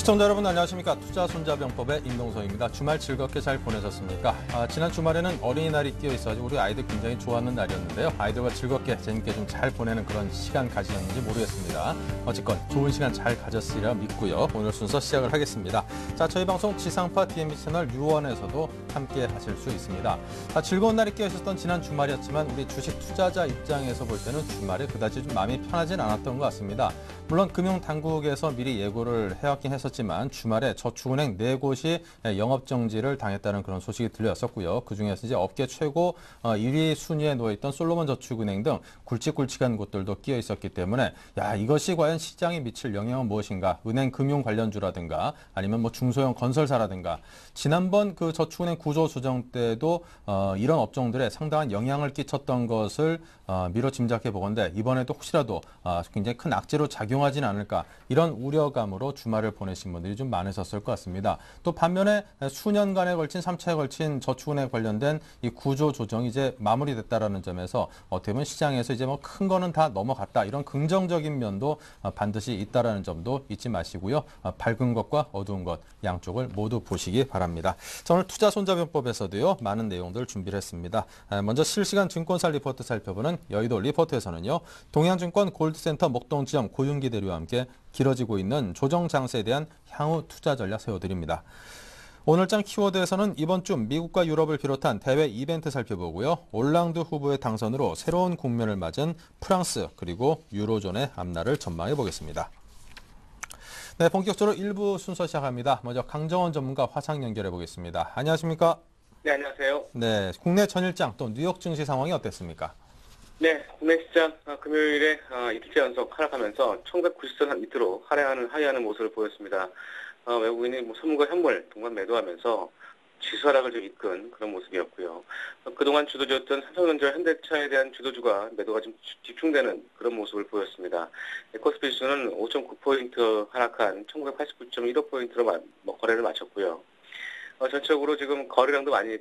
시청자 여러분 안녕하십니까. 투자손자병법의 임동석입니다. 주말 즐겁게 잘 보내셨습니까? 지난 주말에는 어린이날이 끼어 있어서 우리 아이들 굉장히 좋아하는 날이었는데요. 아이들과 즐겁게 재밌게 좀 잘 보내는 그런 시간 가지셨는지 모르겠습니다. 어쨌건 좋은 시간 잘 가졌으리라 믿고요. 오늘 순서 시작을 하겠습니다. 자, 저희 방송 지상파 DMB 채널 U1에서도 함께 하실 수 있습니다. 즐거운 날이 끼어 있었던 지난 주말이었지만 우리 주식 투자자 입장에서 볼 때는 주말에 그다지 좀 마음이 편하진 않았던 것 같습니다. 물론 금융당국에서 미리 예고를 해왔긴 했었지만 주말에 저축은행 4곳이 영업정지를 당했다는 그런 소식이 들려왔었고요. 그중에서 이제 업계 최고 1위 순위에 놓여있던 솔로몬저축은행 등 굵직굵직한 곳들도 끼어 있었기 때문에 이것이 과연 시장에 미칠 영향은 무엇인가? 은행 금융 관련주라든가 아니면 뭐 중소형 건설사라든가 지난번 그 저축은행 구조 조정 때도 이런 업종들에 상당한 영향을 끼쳤던 것을 미뤄 짐작해 보건데 이번에도 혹시라도 굉장히 큰 악재로 작용하지는 않을까 이런 우려감으로 주말을 보내신 분들이 좀 많으셨을 것 같습니다. 또 반면에 수년간에 걸친 3차에 걸친 저축은행 관련된 이 구조 조정이 이제 마무리됐다라는 점에서 어떻게 보면 시장에서 이제 뭐 큰 거는 다 넘어갔다 이런 긍정적인 면도 반드시 있다라는 점도 잊지 마시고요. 밝은 것과 어두운 것 양쪽을 모두 보시기 바랍니다. 자, 오늘 투자손자병법에서도요 많은 내용들 준비를 했습니다. 먼저 실시간 증권사 리포트 살펴보는 여의도 리포트에서는요 동양증권 골드센터 목동지점 고윤기 대리와 함께 길어지고 있는 조정 장세에 대한 향후 투자 전략 세워드립니다. 오늘장 키워드에서는 이번 주 미국과 유럽을 비롯한 대외 이벤트 살펴보고요. 올랑드 후보의 당선으로 새로운 국면을 맞은 프랑스 그리고 유로존의 앞날을 전망해 보겠습니다. 네, 본격적으로 1부 순서 시작합니다. 먼저 강정원 전문가 화상 연결해 보겠습니다. 안녕하십니까? 네, 안녕하세요. 네, 국내 전일장 또 뉴욕 증시 상황이 어땠습니까? 네, 국내 시장 금요일에 이틀째 연속 하락하면서 1990선 밑으로 하회하는 모습을 보였습니다. 외국인이 선물과 현물 동반 매도하면서 지수 하락을 좀 이끈 그런 모습이었고요. 그동안 주도주였던 삼성전자, 현대차에 대한 주도주가 매도가 좀 집중되는 그런 모습을 보였습니다. 코스피 지수는 5.9포인트 하락한 1989.15포인트로 거래를 마쳤고요. 전체적으로 지금 거래량도 많이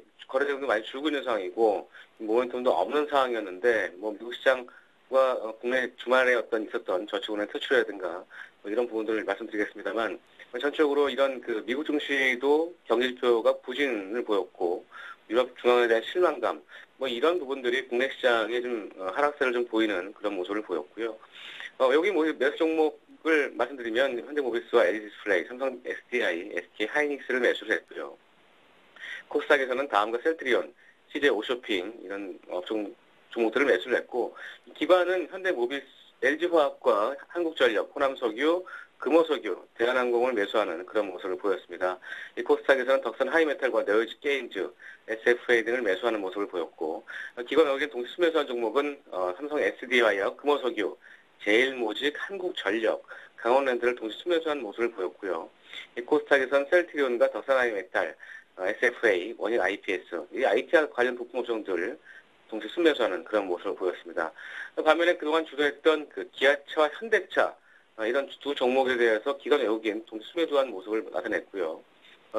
줄고 있는 상황이고 모멘텀도 없는 상황이었는데 미국 시장과 국내 주말에 있었던 저축은행 퇴출이라든가 이런 부분들을 말씀드리겠습니다만 전체적으로 이런 미국 증시도 경제 지표가 부진을 보였고 유럽 중앙에 대한 실망감 이런 부분들이 국내 시장에 좀 하락세를 좀 보이는 그런 모습을 보였고요. 여기 매수 종목을 말씀드리면 현대모비스와 LG디스플레이, 삼성 SDI, SK 하이닉스를 매수를 했고요. 코스닥에서는 다음과 셀트리온, CJ 오쇼핑 이런 종목들을 매수를 했고 기관은 현대모비스, LG화학과 한국전력, 호남석유, 금호석유, 대한항공을 매수하는 그런 모습을 보였습니다. 이 코스닥에서는 덕산 하이메탈과 네오지 게임즈, SFA 등을 매수하는 모습을 보였고 기관 외국인 동시 순매수한 종목은 삼성 SDI와 금호석유, 제일모직, 한국전력, 강원랜드를 동시 순매수한 모습을 보였고요. 이 코스닥에서는 셀트리온과 덕산 하이메탈, SFA, 원인 IPS, 이 IT와 관련 부품 업종들을 동시 순매수하는 그런 모습을 보였습니다. 반면에 그동안 주도했던 기아차와 현대차 이런 두 종목에 대해서 기관 외국인 동시 순매수한 모습을 나타냈고요.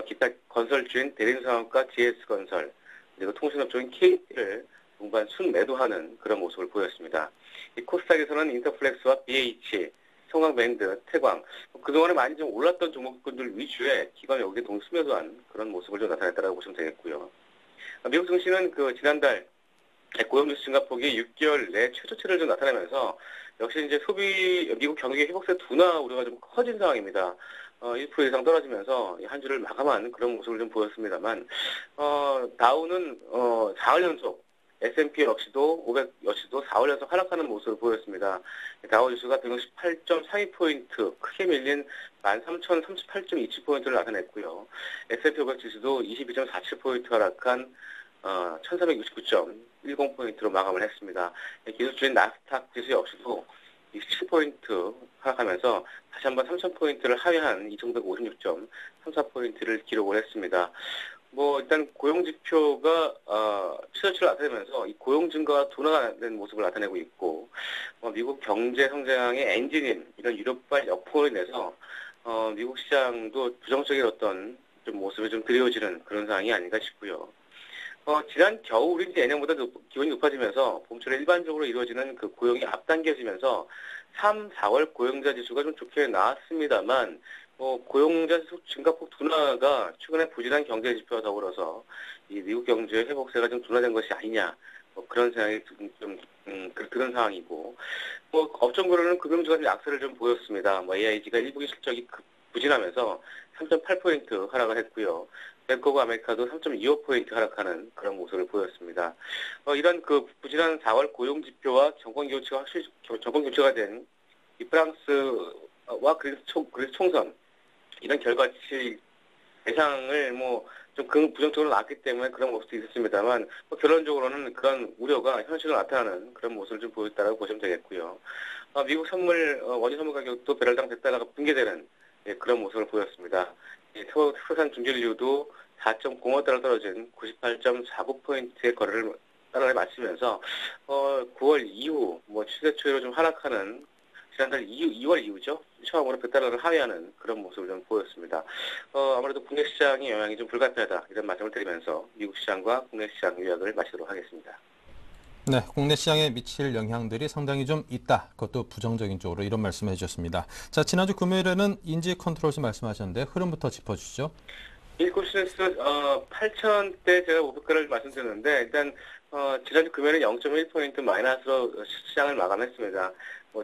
기타 건설주인 대림상업과 GS건설 그리고 통신업종인 KT를 동반 순매도하는 그런 모습을 보였습니다. 이 코스닥에서는 인터플렉스와 BH, 성광밴드, 태광 그동안에 많이 좀 올랐던 종목군들 위주의 기관 외국인 동시 순매도한 그런 모습을 좀 나타냈다고 보시면 되겠고요. 미국 증시는 지난달 고용지수 증가폭이 6개월 내 최저치를 좀 나타내면서 역시 이제 미국 경기 회복세 둔화 우려가 좀 커진 상황입니다. 1% 이상 떨어지면서 한 주를 마감한 그런 모습을 좀 보였습니다만, 다우는 4월 연속, S&P 역시도 500 역시도 4월 연속 하락하는 모습을 보였습니다. 다우 지수가 168.32포인트 크게 밀린 13,038.27포인트를 나타냈고요. S&P 500 지수도 22.47포인트 하락한 1369.10포인트로 마감을 했습니다. 기술주인 나스닥 지수 역시도 27포인트 하락하면서 다시 한번 3,000포인트를 하회한 2,156.34포인트를 기록을 했습니다. 일단 고용지표가 최저치를 나타내면서 이 고용 증가가 둔화된 모습을 나타내고 있고 미국 경제 성장의 엔진인 이런 유럽발 역풍으로 인해서 미국 시장도 부정적인 어떤 좀 모습이 좀 드리워지는 그런 상황이 아닌가 싶고요. 지난 겨울인지 예년보다 기온이 높아지면서 봄철에 일반적으로 이루어지는 고용이 앞당겨지면서 3, 4월 고용자 지수가 좀 좋게 나왔습니다만 고용자 수 증가폭 둔화가 최근에 부진한 경제 지표와 더불어서 이 미국 경제의 회복세가 좀 둔화된 것이 아니냐, 그런 생각이 그런 상황이고, 업종별로는 금융주가 좀 약세를 좀 보였습니다. AIG가 1분기 실적이 부진하면서 3.8포인트 하락을 했고요. 뱅크 오브 아메리카도 3.25포인트 하락하는 그런 모습을 보였습니다. 이런 그 부진한 4월 고용 지표와 정권 교체가 된 이 프랑스와 그리스 총선, 이런 결과치 예상을 좀 부정적으로 나왔기 때문에 그런 모습도 있었습니다만, 결론적으로는 그런 우려가 현실로 나타나는 그런 모습을 좀 보였다고 보시면 되겠고요. 미국 원유 선물 가격도 배럴당 100달러가 붕괴되는 그런 모습을 보였습니다. 태산 중진유도 4.05달러 떨어진 98.49포인트의 거래를 달러에 마치면서 9월 이후 추세 추이로 좀 하락하는, 지난달 2월 이후죠. 처음으로 100달러를 하회하는 그런 모습을 좀 보였습니다. 아무래도 국내 시장의 영향이 좀 불가피하다, 이런 말씀을 드리면서 미국 시장과 국내 시장 요약을 마치도록 하겠습니다. 네, 국내 시장에 미칠 영향들이 상당히 좀 있다. 그것도 부정적인 쪽으로 이런 말씀을 해주셨습니다. 자, 지난주 금요일에는 인지 컨트롤스 말씀하셨는데 흐름부터 짚어주시죠. 일코시스 8,000대 제가 목표가를 말씀드렸는데, 일단 지난주 금요일에 0.1포인트 마이너스로 시장을 마감했습니다.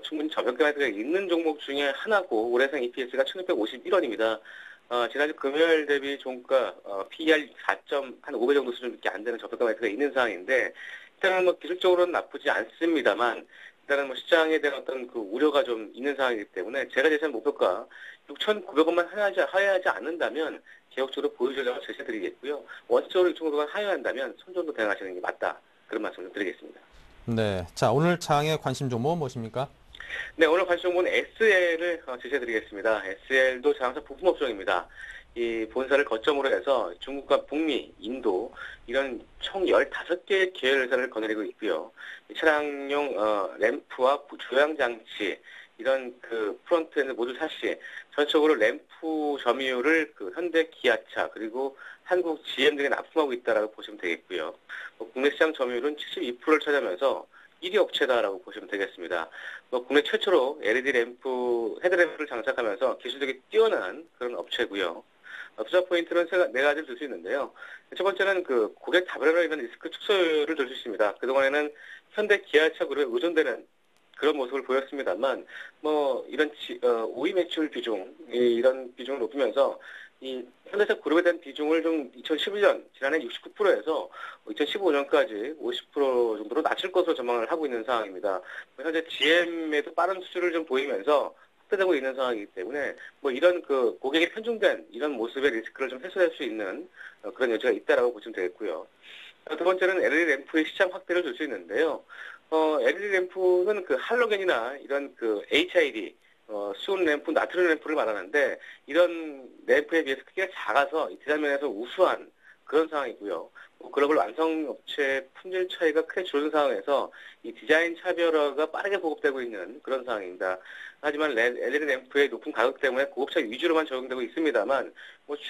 충분히 저평가가 있는 종목 중에 하나고, 올해생 EPS가 1,651원입니다. 지난주 금요일 대비 종가 PER 4.5배 정도 수준밖에 안 되는 저평가 매트가 있는 상황인데, 일단은 기술적으로는 나쁘지 않습니다만, 일단은 시장에 대한 어떤 그 우려가 좀 있는 상황이기 때문에 제가 제시한 목표가 6,900원만 하회하지 않는다면 개혁적으로 보유 전략을 제시해드리겠고요. 원칙적으로 이 정도만 하회한다면 손정도 대응하시는 게 맞다, 그런 말씀을 드리겠습니다. 네, 자, 오늘 장의 관심 종목 무엇입니까? 네, 오늘 관심 종목은 SL을 제시해드리겠습니다. SL도 자동차 부품 업종입니다. 이 본사를 거점으로 해서 중국과 북미, 인도 이런 총 15개의 계열 회사를 거느리고 있고요. 차량용 램프와 조향 장치, 이런 그 프론트엔드 모듈 샤시, 전적으로 램프 점유율을 현대 기아차 그리고 한국 GM 등에 납품하고 있다라고 보시면 되겠고요. 국내 시장 점유율은 72%를 차지하면서 1위 업체다라고 보시면 되겠습니다. 국내 최초로 LED 램프, 헤드램프를 장착하면서 기술력이 뛰어난 그런 업체고요. 투자 포인트는 네 가지를 들 수 있는데요. 첫 번째는 고객 다변화로 인한 리스크 축소율을 들 수 있습니다. 그동안에는 현대 기아차 그룹에 의존되는 그런 모습을 보였습니다만, 이런 OE 매출 비중, 이런 비중을 높이면서 이 현대차 그룹에 대한 비중을 좀 2011년 지난해 69%에서 2015년까지 50% 정도로 낮출 것으로 전망을 하고 있는 상황입니다. 현재 GM에도 빠른 수주를 좀 보이면서 확대되고 있는 상황이기 때문에 이런 고객에 편중된 이런 모습의 리스크를 좀 해소할 수 있는 그런 여지가 있다라고 보시면 되겠고요. 두 번째는 LED 램프의 시장 확대를 줄 수 있는데요. LED 램프는 할로겐이나 이런 HID, 수온 램프, 나트륨 램프를 말하는데, 이런 램프에 비해서 크기가 작아서 디자인면에서 우수한 그런 상황이고요. 글로벌 완성 업체 품질 차이가 크게 줄어든 상황에서 이 디자인 차별화가 빠르게 보급되고 있는 그런 상황입니다. 하지만 LED 램프의 높은 가격 때문에 고급차 위주로만 적용되고 있습니다만,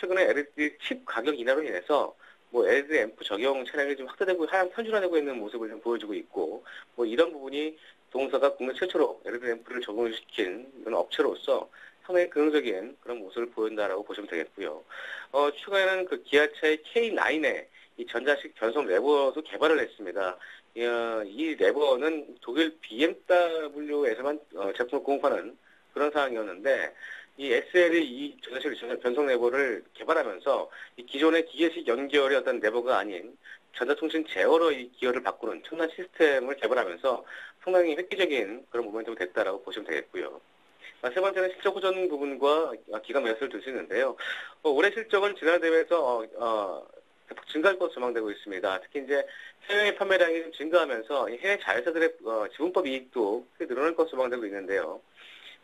최근에 LED 칩 가격 인하로 인해서 LED 램프 적용 차량이 좀 확대되고 편준화되고 있는 모습을 좀 보여주고 있고, 이런 부분이 동사가 국내 최초로 LED 램프를 적용시킨 이런 업체로서 상당히 긍정적인 그런 모습을 보인다라고 보시면 되겠고요. 추가에는 기아차의 K9의 이 전자식 변속 레버도 개발을 했습니다. 이 레버는 독일 BMW에서만 제품을 공급하는 그런 상황이었는데, 이 SL이 이 전자식 변속 레버를 개발하면서 이 기존의 기계식 연결의 어떤 레버가 아닌 전자통신 제어로 이 기어를 바꾸는 첨단 시스템을 개발하면서 상당히 획기적인 그런 모멘텀이 됐다라고 보시면 되겠고요. 세 번째는 실적 호전 부분과 기관 매수를 들 수 있는데요. 올해 실적은 지난해 대비해서 대폭 증가할 것으로 전망되고 있습니다. 특히 이제 해외 판매량이 좀 증가하면서 해외 자회사들의 지분법 이익도 크게 늘어날 것으로 전망되고 있는데요.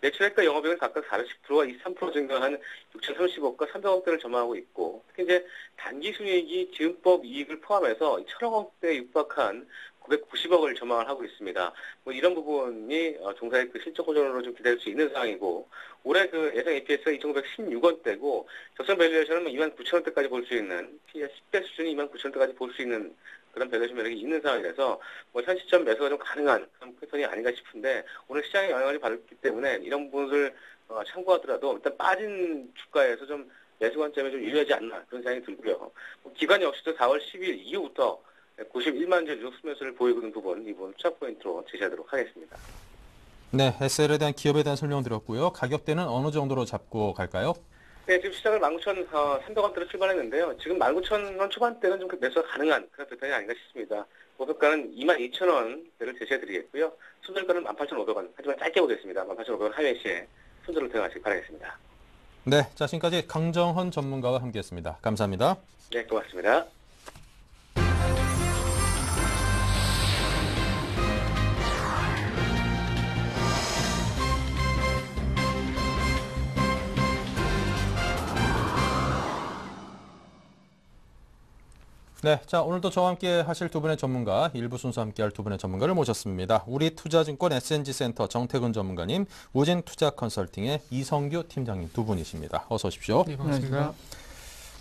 매출액과 영업이익은 각각 410%와 23% 증가한 6,030억과 300억대를 전망하고 있고, 특히 이제 단기 순이익이 지분법 이익을 포함해서 1,000억 원대에 육박한 990억을 전망을 하고 있습니다. 뭐 이런 부분이 종사의 그 실적 호전으로 좀 기대할 수 있는 상황이고, 올해 그 예상 EPS가 2,916원대고 적정 밸류에이션은 29,000원대까지 볼 수 있는, PE 10배 수준이 29,000원대까지 볼 수 있는 그런 밸류에이션 매력이 있는 상황이라서 뭐 현 시점 매수가 좀 가능한 그런 패턴이 아닌가 싶은데, 오늘 시장에 영향을 받기 때문에 이런 부분을 참고하더라도 일단 빠진 주가에서 좀 매수 관점에 좀 유리하지 않나 그런 생각이 들고요. 기관 역시도 4월 10일 이후부터 91만 주 연속 수매수를 보이고 있는 부분, 이 부분 투자 포인트로 제시하도록 하겠습니다. 네, SL에 대한 기업에 대한 설명드렸고요. 가격대는 어느 정도로 잡고 갈까요? 네, 지금 시장을 19,300원대로 출발했는데요. 지금 19,000원 초반대는 좀 매수가 가능한 그런 패턴이 아닌가 싶습니다. 목표가는 22,000원대를 제시해드리겠고요. 손절가는 18,500원. 하지만 짧게 보겠습니다. 18,500원 하회 시에 손절을 대응하시기 바라겠습니다. 네, 자, 지금까지 강정헌 전문가와 함께했습니다. 감사합니다. 네, 고맙습니다. 네, 자, 오늘도 저와 함께 하실 두 분의 전문가, 일부 순서 함께할 두 분의 전문가를 모셨습니다. 우리투자증권 SNG센터 정태근 전문가님, 우진투자컨설팅의 이성규 팀장님 두 분이십니다. 어서 오십시오. 네, 반갑습니다.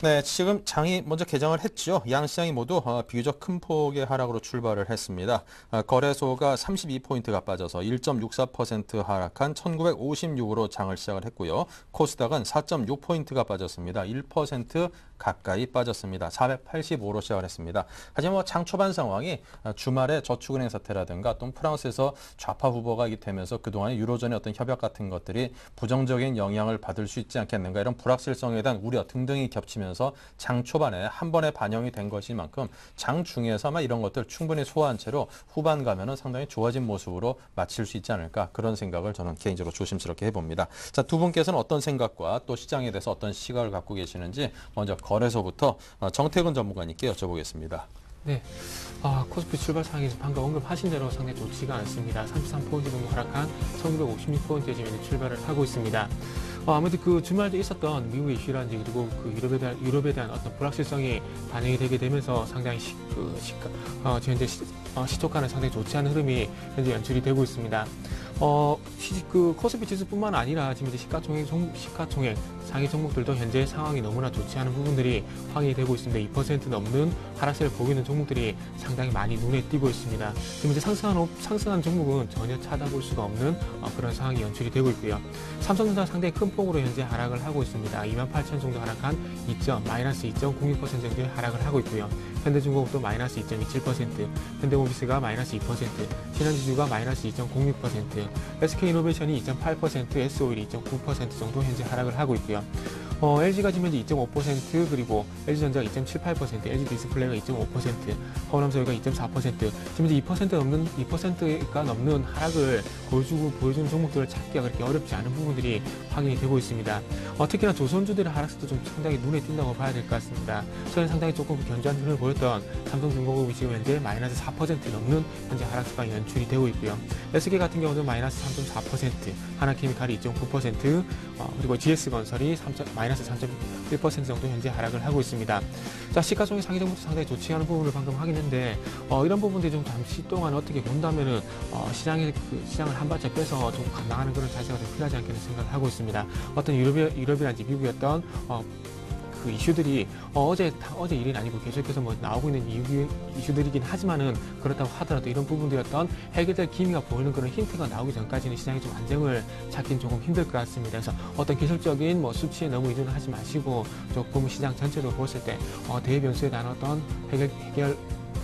네, 지금 장이 먼저 개장을 했죠. 양 시장이 모두 비교적 큰 폭의 하락으로 출발을 했습니다. 거래소가 32포인트가 빠져서 1.64% 하락한 1956으로 장을 시작을 했고요. 코스닥은 4.6포인트가 빠졌습니다. 1% 가까이 빠졌습니다. 485로 시작을 했습니다. 하지만 장 초반 상황이 주말에 저축은행 사태라든가 또 프랑스에서 좌파 후보가 되면서 그동안의 유로존의 어떤 협약 같은 것들이 부정적인 영향을 받을 수 있지 않겠는가, 이런 불확실성에 대한 우려 등등이 겹치면서 장 초반에 한 번에 반영이 된 것인 만큼 장 중에서 아마 이런 것들 충분히 소화한 채로 후반 가면은 상당히 좋아진 모습으로 마칠 수 있지 않을까, 그런 생각을 저는 개인적으로 조심스럽게 해봅니다. 자, 두 분께서는 어떤 생각과 또 시장에 대해서 어떤 시각을 갖고 계시는지 먼저 거래소부터 정태근 전문가님께 여쭤보겠습니다. 네, 코스피 출발 상황이 방금 언급하신 대로 상당히 좋지가 않습니다. 33포인트 정도 하락한 1956포인트에 지금 출발을 하고 있습니다. 아무래도 그 주말에 있었던 미국의 이슈라든지 그리고 그 유럽에 대한 어떤 불확실성이 반영이 되게 되면서 상당히 현재 시초가는 상당히 좋지 않은 흐름이 현재 연출이 되고 있습니다. 그 코스피 지수뿐만 아니라 지금 이제 시가총액 상위 종목들도 현재 상황이 너무나 좋지 않은 부분들이 확인이 되고 있습니다. 2% 넘는 하락세를 보이는 종목들이 상당히 많이 눈에 띄고 있습니다. 지금 이제 상승한 종목은 전혀 찾아볼 수가 없는 그런 상황이 연출이 되고 있고요. 삼성전자 상당히 큰 폭으로 현재 하락을 하고 있습니다. 28,000 정도 하락한 마이너스 2.06% 정도의 하락을 하고 있고요. 현대중공업도 마이너스 2.27%, 현대모비스가 마이너스 2%, 신한지주가 마이너스 2.06%, SK이노베이션이 2.8%, S오일이 2.9% 정도 현재 하락을 하고 있고요. LG가 지금 현재 2.5%, 그리고 LG전자가 2.78%, LG디스플레이가 2.5%, 하원암소유가 2.4%, 지금 이제 2%가 넘는 하락을 보여주는 종목들을 찾기가 그렇게 어렵지 않은 부분들이 확인이 되고 있습니다. 특히나 조선주들의 하락세도 좀 상당히 눈에 띈다고 봐야 될 것 같습니다. 최근 상당히 조금 견조한 흐름을 보였던 삼성중공업이 지금 현재 마이너스 4% 넘는 현재 하락세가 연출이 되고 있고요. SK 같은 경우는 마이너스 3.4%, 하나케미칼이 2.9%, 그리고 GS건설이 마이너스 3.1% 정도 현재 하락을 하고 있습니다. 자, 시가총액 상위 정도도 상당히 좋지 않은 부분을 방금 확인했는데, 이런 부분들이 좀 잠시 동안 어떻게 본다면은, 시장을 한 발짝 빼서 좀 감당하는 그런 자세가 좀 필요하지 않겠는 생각을 하고 있습니다. 어떤 유럽이란지 미국이었던, 그 이슈들이 어제 일이 아니고 계속해서 나오고 있는 이슈들이긴 하지만은, 그렇다고 하더라도 이런 부분들이었던 해결될 기미가 보이는 그런 힌트가 나오기 전까지는 시장이 좀 안정을 찾기는 조금 힘들 것 같습니다. 그래서 어떤 기술적인 수치에 너무 의존을 하지 마시고 조금 시장 전체적으로 봤을 때 대외 변수에 대한 어떤 해결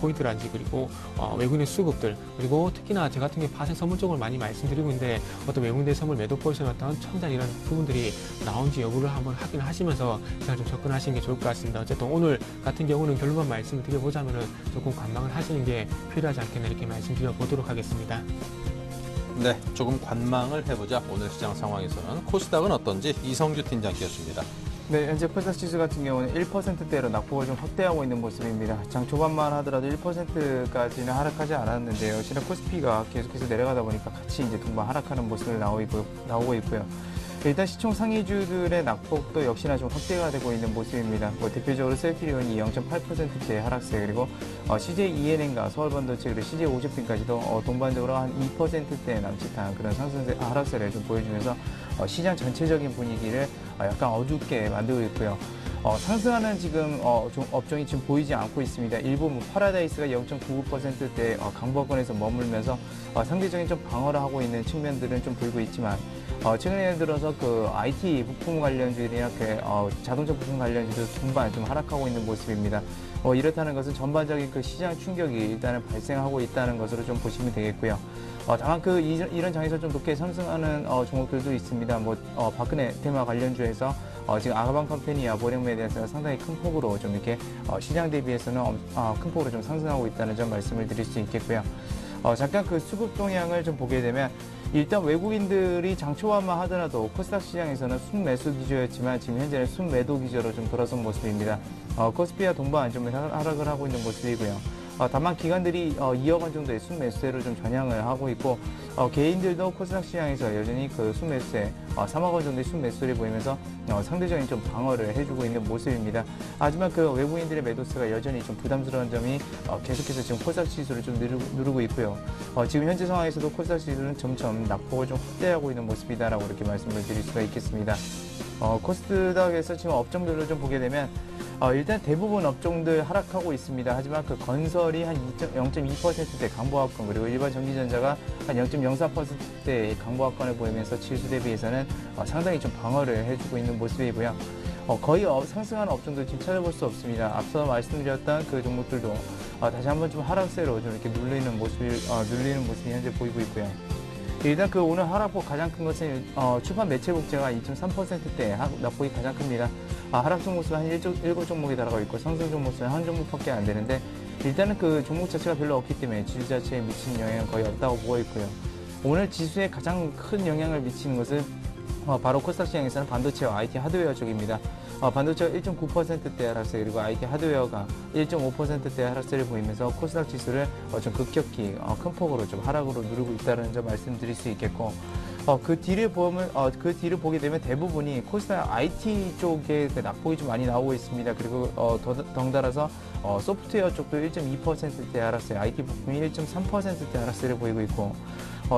포인트란지, 그리고 외국인의 수급들, 그리고 특히나 제 같은 경우 파생 선물 쪽을 많이 말씀드리고 있는데, 어떤 외국인의 선물 매도 포지션 어떤 천단 이런 부분들이 나온지 여부를 한번 확인을 하시면서 시장 좀 접근하시는 게 좋을 것 같습니다. 어쨌든 오늘 같은 경우는 결론만 말씀을 드려보자면은 조금 관망을 하시는 게 필요하지 않겠나 이렇게 말씀드려 보도록 하겠습니다. 네, 조금 관망을 해보자. 오늘 시장 상황에서는 코스닥은 어떤지 이성규 팀장께였습니다. 네, 현재 코스닥 지수 같은 경우는 1%대로 낙폭을 좀 확대하고 있는 모습입니다. 장 초반만 하더라도 1%까지는 하락하지 않았는데요. 실은 코스피가 계속해서 내려가다 보니까 같이 이제 동반 하락하는 모습을 나오고 있고요. 일단 시총 상위주들의 낙폭도 역시나 좀 확대가 되고 있는 모습입니다. 대표적으로 셀트리온이 0.8%대 하락세, 그리고 CJ ENM과 서울반도체 그리고 CJ 오십핀까지도 동반적으로 한 2%대 남짓한 그런 하락세를 좀 보여주면서 시장 전체적인 분위기를 약간 어둡게 만들고 있고요. 상승하는 지금 좀 업종이 지금 보이지 않고 있습니다. 일부 파라다이스가 0.99%대 강보권에서 머물면서 상대적인 좀 방어를 하고 있는 측면들은 좀 보이고 있지만 최근에 들어서 그 IT 부품 관련주들이나 자동차 부품 관련주도 동반 좀 하락하고 있는 모습입니다. 이렇다는 것은 전반적인 그 시장 충격이 일단은 발생하고 있다는 것으로 좀 보시면 되겠고요. 다만 이런 장에서 좀 높게 상승하는 종목들도 있습니다. 박근혜 테마 관련주에서 지금 아가방 컴퍼니와 보령매에 대해서 상당히 큰 폭으로 좀 이렇게 시장 대비해서는 큰 폭으로 좀 상승하고 있다는 점 말씀을 드릴 수 있겠고요. 잠깐 그 수급 동향을 좀 보게 되면 일단 외국인들이 장초반만 하더라도 코스닥 시장에서는 순매수 기조였지만 지금 현재는 순매도 기조로 좀 돌아선 모습입니다. 코스피와 동반 좀 하락을 하고 있는 모습이고요. 다만 기관들이 2억 원 정도의 순매수세로 좀 전향을 하고 있고 개인들도 코스닥 시장에서 여전히 그 순매수세 3억 원 정도의 순매수를 보이면서 상대적인 좀 방어를 해주고 있는 모습입니다. 하지만 그 외국인들의 매도세가 여전히 좀 부담스러운 점이 계속해서 지금 코스닥 지수를 좀 누르고 있고요. 지금 현재 상황에서도 코스닥 지수는 점점 낙폭을 좀 확대하고 있는 모습이다라고 이렇게 말씀을 드릴 수가 있겠습니다. 코스닥에서 지금 업종별로 좀 보게 되면 일단 대부분 업종들 하락하고 있습니다. 하지만 그 건설이 한 0.2%대 강보합권, 그리고 일반 전기전자가 한 0.04%대의 강보합권을 보이면서 지수 대비해서는 상당히 좀 방어를 해주고 있는 모습이고요. 거의 상승하는 업종들 지금 찾아볼 수 없습니다. 앞서 말씀드렸던 그 종목들도 다시 한번 좀 하락세로 좀 이렇게 눌리는 모습이 현재 보이고 있고요. 일단 그 오늘 하락폭 가장 큰 것은 출판 매체 국제가 2.3%대 낙폭이 가장 큽니다. 하락 종목수가 한 7종목에 달하고 있고 상승 종목수는 한 종목밖에 안 되는데 일단은 그 종목 자체가 별로 없기 때문에 지수 자체에 미치는 영향은 거의 없다고 보고 있고요. 오늘 지수에 가장 큰 영향을 미치는 것은 바로 코스닥 시장에서는 반도체와 IT 하드웨어 쪽입니다. 반도체가 1.9%대 하락세, 그리고 IT 하드웨어가 1.5%대 하락세를 보이면서 코스닥 지수를 좀 급격히 큰 폭으로 좀 하락으로 누르고 있다는 점 말씀드릴 수 있겠고, 그 뒤를 보게 되면 대부분이 코스닥 IT 쪽에 낙폭이 좀 많이 나오고 있습니다. 그리고 덩달아서 소프트웨어 쪽도 1.2%대 하락세, IT 부품이 1.3%대 하락세를 보이고 있고,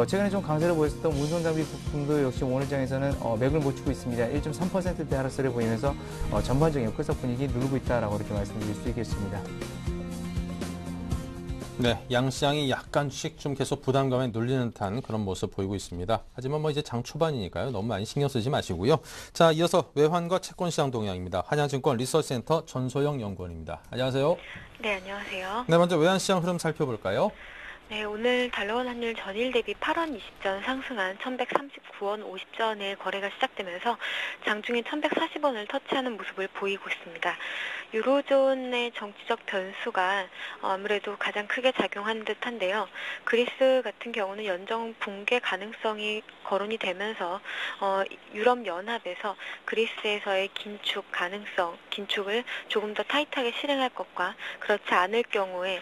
최근에 좀 강세를 보였었던 운송장비 부품도 역시 오늘 장에서는 맥을 못 추고 있습니다. 1.3%대 하락세를 보이면서 전반적인 코스닥 분위기 누르고 있다라고 이렇게 말씀드릴 수 있겠습니다. 네, 양시장이 약간씩 좀 계속 부담감에 눌리는 듯한 그런 모습 보이고 있습니다. 하지만 이제 장 초반이니까요. 너무 많이 신경 쓰지 마시고요. 자, 이어서 외환과 채권 시장 동향입니다. 한양증권 리서치센터 전소영 연구원입니다. 안녕하세요. 네, 안녕하세요. 네, 먼저 외환 시장 흐름 살펴볼까요? 네, 오늘 달러원 환율 전일 대비 8원 20전 상승한 1139원 50전의 거래가 시작되면서 장중에 1140원을 터치하는 모습을 보이고 있습니다. 유로존의 정치적 변수가 아무래도 가장 크게 작용한 듯한데요. 그리스 같은 경우는 연정 붕괴 가능성이 거론이 되면서 유럽연합에서 그리스에서의 긴축을 조금 더 타이트하게 실행할 것과 그렇지 않을 경우에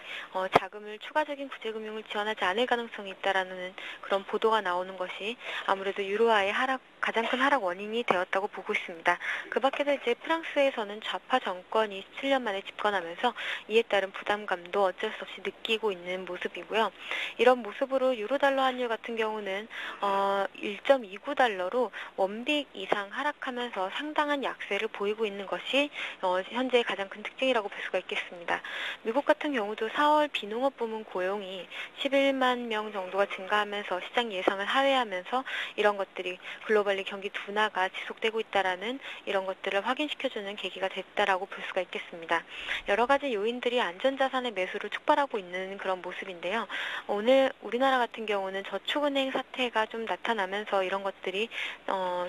자금을 추가적인 구제금융을 지원하지 않을 가능성이 있다라는 그런 보도가 나오는 것이 아무래도 유로화의 가장 큰 하락 원인이 되었다고 보고 있습니다. 그 밖에도 이제 프랑스에서는 좌파 정권이 7년 만에 집권하면서 이에 따른 부담감도 어쩔 수 없이 느끼고 있는 모습이고요. 이런 모습으로 유로달러 환율 같은 경우는 1.29달러로 원빅 이상 하락하면서 상당한 약세를 보이고 있는 것이 현재 가장 큰 특징이라고 볼 수가 있겠습니다. 미국 같은 경우도 4월 비농업 부문 고용이 11만 명 정도가 증가하면서 시장 예상을 하회하면서 이런 것들이 글로벌리 경기 둔화가 지속되고 있다라는 이런 것들을 확인시켜주는 계기가 됐다라고 볼 수가 있겠습니다. 여러 가지 요인들이 안전자산의 매수를 촉발하고 있는 그런 모습인데요. 오늘 우리나라 같은 경우는 저축은행 사태가 좀 나타나면서 이런 것들이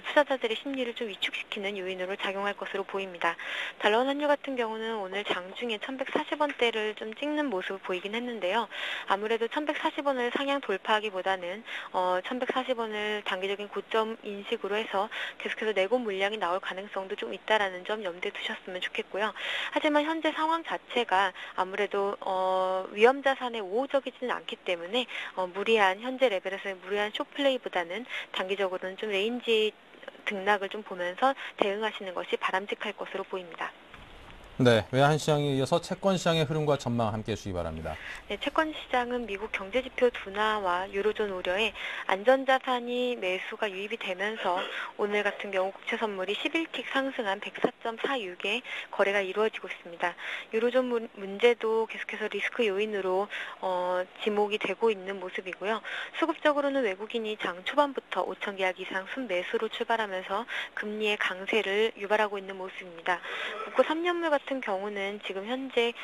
투자자들의 심리를 좀 위축시키는 요인으로 작용할 것으로 보입니다. 달러 환율 같은 경우는 오늘 장중에 1140원대를 좀 찍는 모습을 보이긴 했는데요. 아무래도 1140원을 상향 돌파하기보다는 1140원을 단기적인 고점 인식으로 해서 계속해서 내고 물량이 나올 가능성도 좀 있다라는 점 염두에 두셨으면 좋겠고요. 하지만 현재 상황 자체가 아무래도 위험 자산에 우호적이지는 않기 때문에 현재 레벨에서의 무리한 숏플레이보다는 단기적으로는 좀 레인지 등락을 좀 보면서 대응하시는 것이 바람직할 것으로 보입니다. 네, 외환 시장에 이어서 채권 시장의 흐름과 전망 함께 해주시기 바랍니다. 네, 채권 시장은 미국 경제지표 둔화와 유로존 우려에 안전자산이 매수가 유입이 되면서 오늘 같은 경우 국채 선물이 11틱 상승한 104.46에 거래가 이루어지고 있습니다. 유로존 문제도 계속해서 리스크 요인으로 지목이 되고 있는 모습이고요. 수급적으로는 외국인이 장 초반부터 5천 계약 이상 순매수로 출발하면서 금리의 강세를 유발하고 있는 모습입니다. 국고 3년물 같은 경우는 지금 현재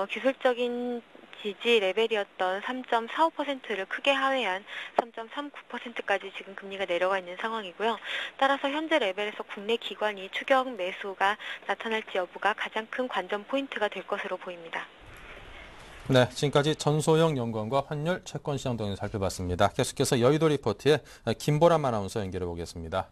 기술적인 지지 레벨이었던 3.45%를 크게 하회한 3.39%까지 지금 금리가 내려가 있는 상황이고요. 따라서 현재 레벨에서 국내 기관이 추격 매수가 나타날지 여부가 가장 큰 관전 포인트가 될 것으로 보입니다. 네, 지금까지 전소영 연구원과 환율 채권 시장 동향 살펴봤습니다. 계속해서 여의도 리포트의 김보람 아나운서 연결해 보겠습니다.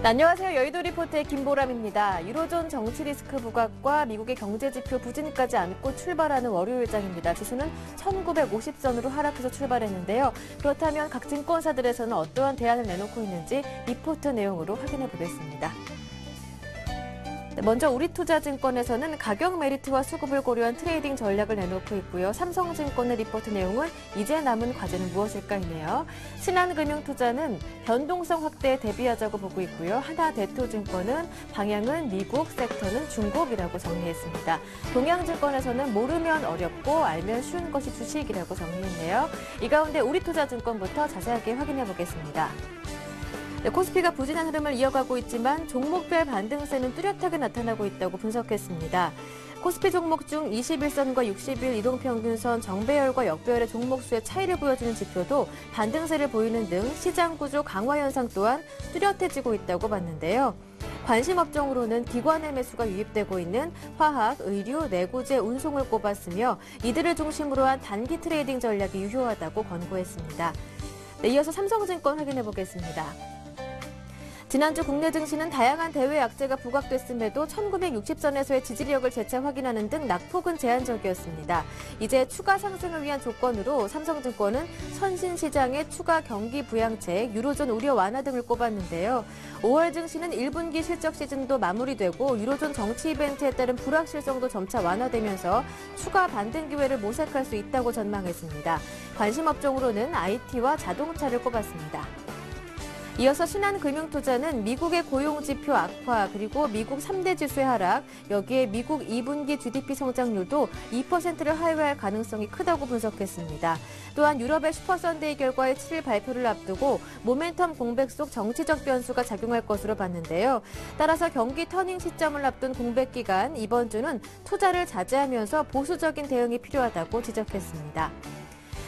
네, 안녕하세요. 여의도 리포트의 김보람입니다. 유로존 정치 리스크 부각과 미국의 경제 지표 부진까지 안고 출발하는 월요일장입니다. 지수는 1950선으로 하락해서 출발했는데요. 그렇다면 각 증권사들에서는 어떠한 대안을 내놓고 있는지 리포트 내용으로 확인해 보겠습니다. 먼저 우리투자증권에서는 가격 메리트와 수급을 고려한 트레이딩 전략을 내놓고 있고요. 삼성증권의 리포트 내용은 이제 남은 과제는 무엇일까이네요. 신한금융투자는 변동성 확대에 대비하자고 보고 있고요. 하나대투증권은 방향은 미국, 섹터는 중국이라고 정리했습니다. 동양증권에서는 모르면 어렵고 알면 쉬운 것이 주식이라고 정리했네요. 이 가운데 우리투자증권부터 자세하게 확인해 보겠습니다. 네, 코스피가 부진한 흐름을 이어가고 있지만 종목별 반등세는 뚜렷하게 나타나고 있다고 분석했습니다. 코스피 종목 중 21선과 60일 이동평균선 정배열과 역배열의 종목 수의 차이를 보여주는 지표도 반등세를 보이는 등 시장 구조 강화 현상 또한 뚜렷해지고 있다고 봤는데요. 관심 업종으로는 기관의 매수가 유입되고 있는 화학, 의류, 내구재, 운송을 꼽았으며 이들을 중심으로 한 단기 트레이딩 전략이 유효하다고 권고했습니다. 네, 이어서 삼성증권 확인해 보겠습니다. 지난주 국내 증시는 다양한 대외 악재가 부각됐음에도 1960선에서의 지지력을 재차 확인하는 등 낙폭은 제한적이었습니다. 이제 추가 상승을 위한 조건으로 삼성증권은 선신시장의 추가 경기 부양책, 유로존 우려 완화 등을 꼽았는데요. 5월 증시는 1분기 실적 시즌도 마무리되고 유로존 정치 이벤트에 따른 불확실성도 점차 완화되면서 추가 반등 기회를 모색할 수 있다고 전망했습니다. 관심 업종으로는 IT와 자동차를 꼽았습니다. 이어서 신한금융투자는 미국의 고용지표 악화 그리고 미국 3대 지수의 하락, 여기에 미국 2분기 GDP 성장률도 2%를 하회할 가능성이 크다고 분석했습니다. 또한 유럽의 슈퍼선데이 결과의 7일 발표를 앞두고 모멘텀 공백 속 정치적 변수가 작용할 것으로 봤는데요. 따라서 경기 터닝 시점을 앞둔 공백 기간, 이번 주는 투자를 자제하면서 보수적인 대응이 필요하다고 지적했습니다.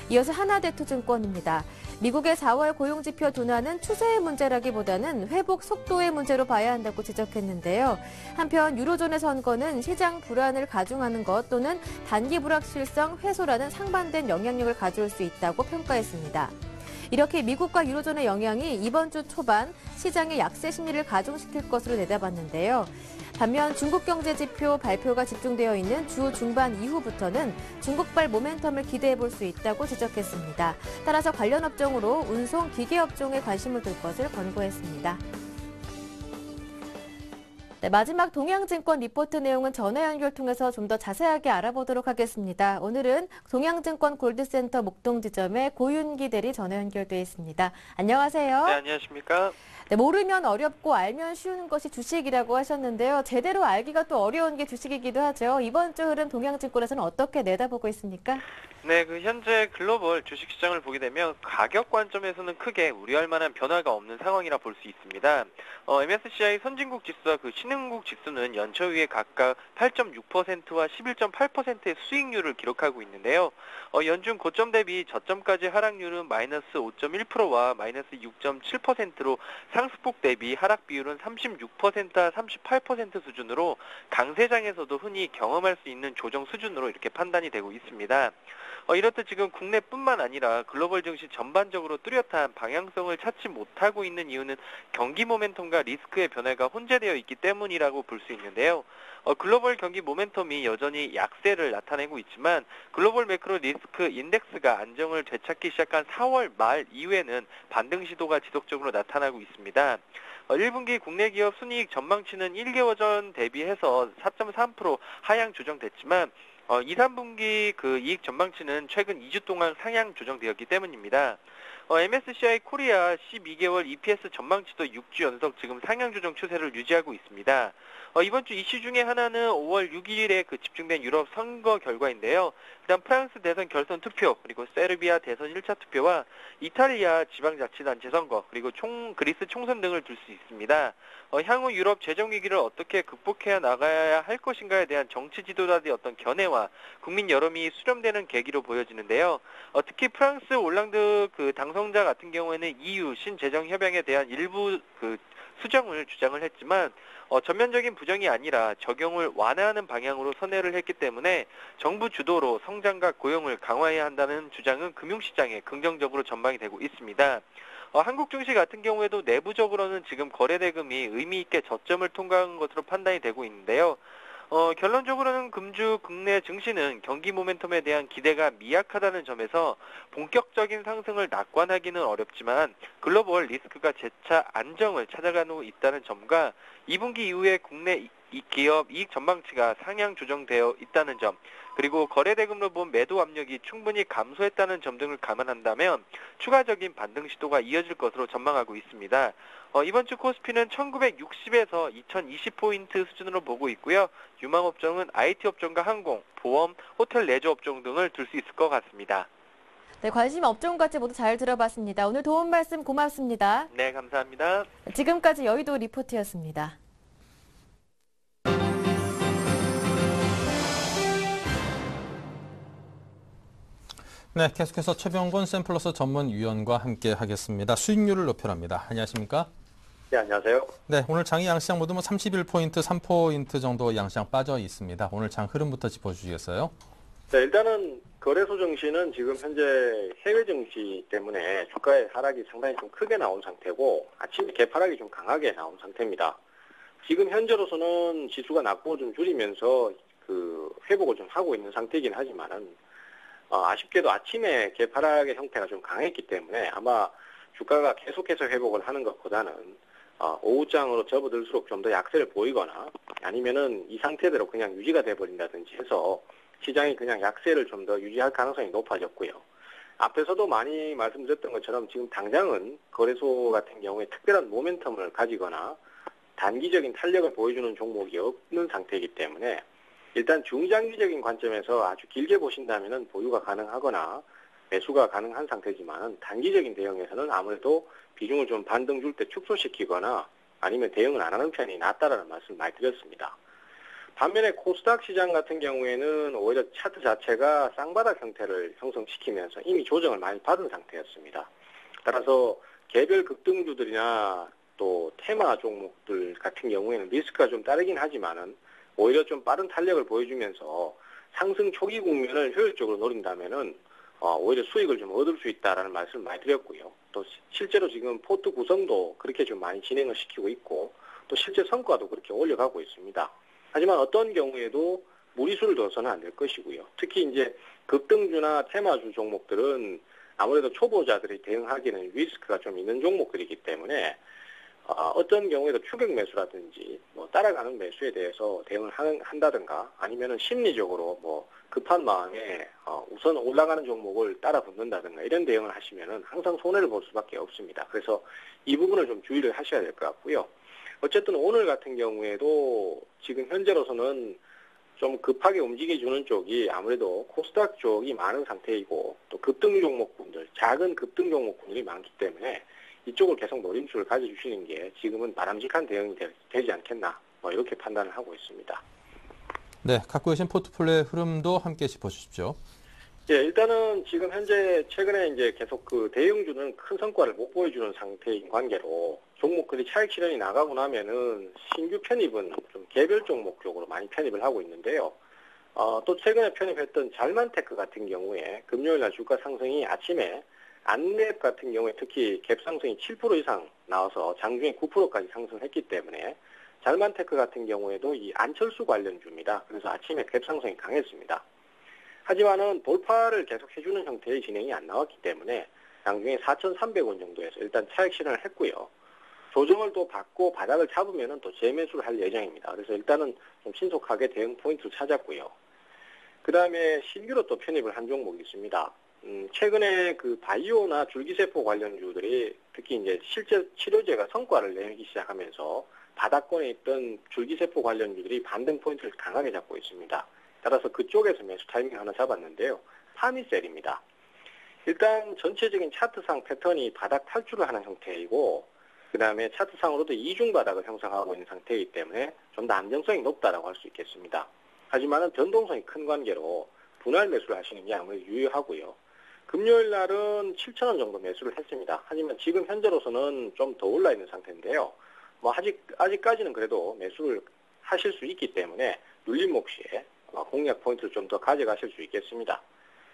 이어서 하나대투증권입니다. 미국의 4월 고용지표 둔화는 추세의 문제라기보다는 회복 속도의 문제로 봐야 한다고 지적했는데요. 한편 유로존의 선거는 시장 불안을 가중하는 것 또는 단기 불확실성 해소라는 상반된 영향력을 가져올 수 있다고 평가했습니다. 이렇게 미국과 유로존의 영향이 이번 주 초반 시장의 약세 심리를 가중시킬 것으로 내다봤는데요. 반면 중국 경제 지표 발표가 집중되어 있는 주 중반 이후부터는 중국발 모멘텀을 기대해 볼 수 있다고 지적했습니다. 따라서 관련 업종으로 운송, 기계 업종에 관심을 둘 것을 권고했습니다. 네, 마지막 동양증권 리포트 내용은 전화 연결 통해서 좀 더 자세하게 알아보도록 하겠습니다. 오늘은 동양증권 골드센터 목동지점의 고윤기 대리 전화 연결되어 있습니다. 안녕하세요. 네, 안녕하십니까? 네, 모르면 어렵고 알면 쉬운 것이 주식이라고 하셨는데요. 제대로 알기가 또 어려운 게 주식이기도 하죠. 이번 주 흐름 동양증권에서는 어떻게 내다보고 있습니까? 네, 현재 글로벌 주식시장을 보게 되면 가격 관점에서는 크게 우려할 만한 변화가 없는 상황이라 볼 수 있습니다. MSCI 선진국 지수와 신흥국 지수는 연초위에 각각 8.6%와 11.8%의 수익률을 기록하고 있는데요. 연중 고점 대비 저점까지 하락률은 마이너스 5.1%와 마이너스 6.7%로 상승폭 대비 하락 비율은 36%와 38% 수준으로 강세장에서도 흔히 경험할 수 있는 조정 수준으로 이렇게 판단이 되고 있습니다. 이렇듯 지금 국내뿐만 아니라 글로벌 증시 전반적으로 뚜렷한 방향성을 찾지 못하고 있는 이유는 경기 모멘텀과 리스크의 변화가 혼재되어 있기 때문이라고 볼 수 있는데요. 글로벌 경기 모멘텀이 여전히 약세를 나타내고 있지만 글로벌 매크로 리스크 인덱스가 안정을 되찾기 시작한 4월 말 이후에는 반등 시도가 지속적으로 나타나고 있습니다. 1분기 국내 기업 순이익 전망치는 1개월 전 대비해서 4.3% 하향 조정됐지만 2, 3분기 그 이익 전망치는 최근 2주 동안 상향 조정되었기 때문입니다. MSCI 코리아 12개월 EPS 전망치도 6주 연속 지금 상향 조정 추세를 유지하고 있습니다. 이번 주 이슈 중에 하나는 5월 6일에 그 집중된 유럽 선거 결과인데요. 일단 프랑스 대선 결선 투표, 그리고 세르비아 대선 1차 투표와 이탈리아 지방자치단체 선거, 그리고 그리스 총선 등을 둘 수 있습니다. 향후 유럽 재정 위기를 어떻게 극복해 나가야 할 것인가에 대한 정치 지도자들의 어떤 견해와 국민 여론이 수렴되는 계기로 보여지는데요. 특히 프랑스 올랑드 그 당선자 같은 경우에는 EU 신재정 협약에 대한 일부 그 수정을 주장을 했지만 전면적인 부정이 아니라 적용을 완화하는 방향으로 선회를 했기 때문에 정부 주도로 성장과 고용을 강화해야 한다는 주장은 금융시장에 긍정적으로 전망이 되고 있습니다. 한국 증시 같은 경우에도 내부적으로는 지금 거래대금이 의미 있게 저점을 통과한 것으로 판단이 되고 있는데요. 결론적으로는 금주 국내 증시는 경기 모멘텀에 대한 기대가 미약하다는 점에서 본격적인 상승을 낙관하기는 어렵지만 글로벌 리스크가 재차 안정을 찾아가고 있다는 점과 2분기 이후에 국내 기업 이익 전망치가 상향 조정되어 있다는 점, 그리고 거래대금으로 본 매도 압력이 충분히 감소했다는 점 등을 감안한다면 추가적인 반등 시도가 이어질 것으로 전망하고 있습니다. 이번 주 코스피는 1960에서 2020포인트 수준으로 보고 있고요. 유망업종은 IT 업종과 항공, 보험, 호텔 레저 업종 등을 둘 수 있을 것 같습니다. 네, 관심 업종까지 모두 잘 들어봤습니다. 오늘 도움 말씀 고맙습니다. 네, 감사합니다. 지금까지 여의도 리포트였습니다. 네, 계속해서 최병곤 샘플러스 전문위원과 함께 하겠습니다. 수익률을 높여랍니다. 안녕하십니까? 네, 안녕하세요. 네, 오늘 장이 양시장 모두 31포인트, 3포인트 정도 양시장 빠져 있습니다. 오늘 장 흐름부터 짚어주시겠어요? 네, 일단은 거래소 증시는 지금 현재 해외 증시 때문에 주가의 하락이 상당히 좀 크게 나온 상태고 아침에 개파락이 좀 강하게 나온 상태입니다. 지금 현재로서는 지수가 낙폭을 좀 줄이면서 그 회복을 좀 하고 있는 상태이긴 하지만은 아쉽게도 아침에 개파락의 형태가 좀 강했기 때문에 아마 주가가 계속해서 회복을 하는 것보다는 오후장으로 접어들수록 좀 더 약세를 보이거나 아니면은 이 상태대로 그냥 유지가 돼버린다든지 해서 시장이 그냥 약세를 좀 더 유지할 가능성이 높아졌고요. 앞에서도 많이 말씀드렸던 것처럼 지금 당장은 거래소 같은 경우에 특별한 모멘텀을 가지거나 단기적인 탄력을 보여주는 종목이 없는 상태이기 때문에 일단 중장기적인 관점에서 아주 길게 보신다면은 보유가 가능하거나 매수가 가능한 상태지만 단기적인 대응에서는 아무래도 비중을 좀 반등 줄 때 축소시키거나 아니면 대응을 안 하는 편이 낫다라는 말씀을 많이 드렸습니다. 반면에 코스닥 시장 같은 경우에는 오히려 차트 자체가 쌍바닥 형태를 형성시키면서 이미 조정을 많이 받은 상태였습니다. 따라서 개별 급등주들이나 또 테마 종목들 같은 경우에는 리스크가 좀 따르긴 하지만은 오히려 좀 빠른 탄력을 보여주면서 상승 초기 국면을 효율적으로 노린다면은 오히려 수익을 좀 얻을 수 있다라는 말씀을 많이 드렸고요. 또 실제로 지금 포트 구성도 그렇게 좀 많이 진행을 시키고 있고 또 실제 성과도 그렇게 올려가고 있습니다. 하지만 어떤 경우에도 무리수를 둬서는 안 될 것이고요. 특히 이제 급등주나 테마주 종목들은 아무래도 초보자들이 대응하기는 리스크가 좀 있는 종목들이기 때문에 어떤 경우에도 추격 매수라든지 뭐 따라가는 매수에 대해서 대응을 한다든가 아니면은 심리적으로 뭐 급한 마음에 우선 올라가는 종목을 따라 붙는다든가 이런 대응을 하시면은 항상 손해를 볼 수밖에 없습니다. 그래서 이 부분을 좀 주의를 하셔야 될 것 같고요. 어쨌든 오늘 같은 경우에도 지금 현재로서는 좀 급하게 움직여주는 쪽이 아무래도 코스닥 쪽이 많은 상태이고 또 급등 종목군들, 작은 급등 종목군들이 많기 때문에 이쪽을 계속 노림수를 가져주시는 게 지금은 바람직한 대응이 되지 않겠나 이렇게 판단을 하고 있습니다. 네, 갖고 계신 포트폴리오의 흐름도 함께 짚어주십시오. 예, 일단은 지금 현재 최근에 이제 계속 그 대형주는 큰 성과를 못 보여주는 상태인 관계로 종목들이 차익 실현이 나가고 나면은 신규 편입은 좀 개별 종목 쪽으로 많이 편입을 하고 있는데요. 또 최근에 편입했던 잘만테크 같은 경우에 금요일 날 주가 상승이 아침에 안랩 같은 경우에 특히 갭 상승이 7% 이상 나와서 장중에 9%까지 상승했기 때문에 잘만테크 같은 경우에도 이 안철수 관련주입니다. 그래서 아침에 갭 상승이 강했습니다. 하지만은 돌파를 계속 해주는 형태의 진행이 안 나왔기 때문에 장중에 4,300원 정도에서 일단 차익 실현을 했고요. 조정을 또 받고 바닥을 잡으면은 또 재매수를 할 예정입니다. 그래서 일단은 좀 신속하게 대응 포인트를 찾았고요. 그 다음에 신규로 또 편입을 한 종목이 있습니다. 최근에 그 바이오나 줄기세포 관련주들이 특히 이제 실제 치료제가 성과를 내기 시작하면서 바닥권에 있던 줄기세포 관련주들이 반등 포인트를 강하게 잡고 있습니다. 따라서 그쪽에서 매수 타이밍 하나 잡았는데요. 파미셀입니다. 일단 전체적인 차트상 패턴이 바닥 탈출을 하는 형태이고 그 다음에 차트상으로도 이중 바닥을 형성하고 있는 상태이기 때문에 좀 더 안정성이 높다라고 할 수 있겠습니다. 하지만은 변동성이 큰 관계로 분할 매수를 하시는 게 아무래도 유효하고요. 금요일 날은 7,000원 정도 매수를 했습니다. 하지만 지금 현재로서는 좀 더 올라 있는 상태인데요. 뭐 아직까지는 그래도 매수를 하실 수 있기 때문에 눌림 몫시에 공략 포인트를 좀 더 가져가실 수 있겠습니다.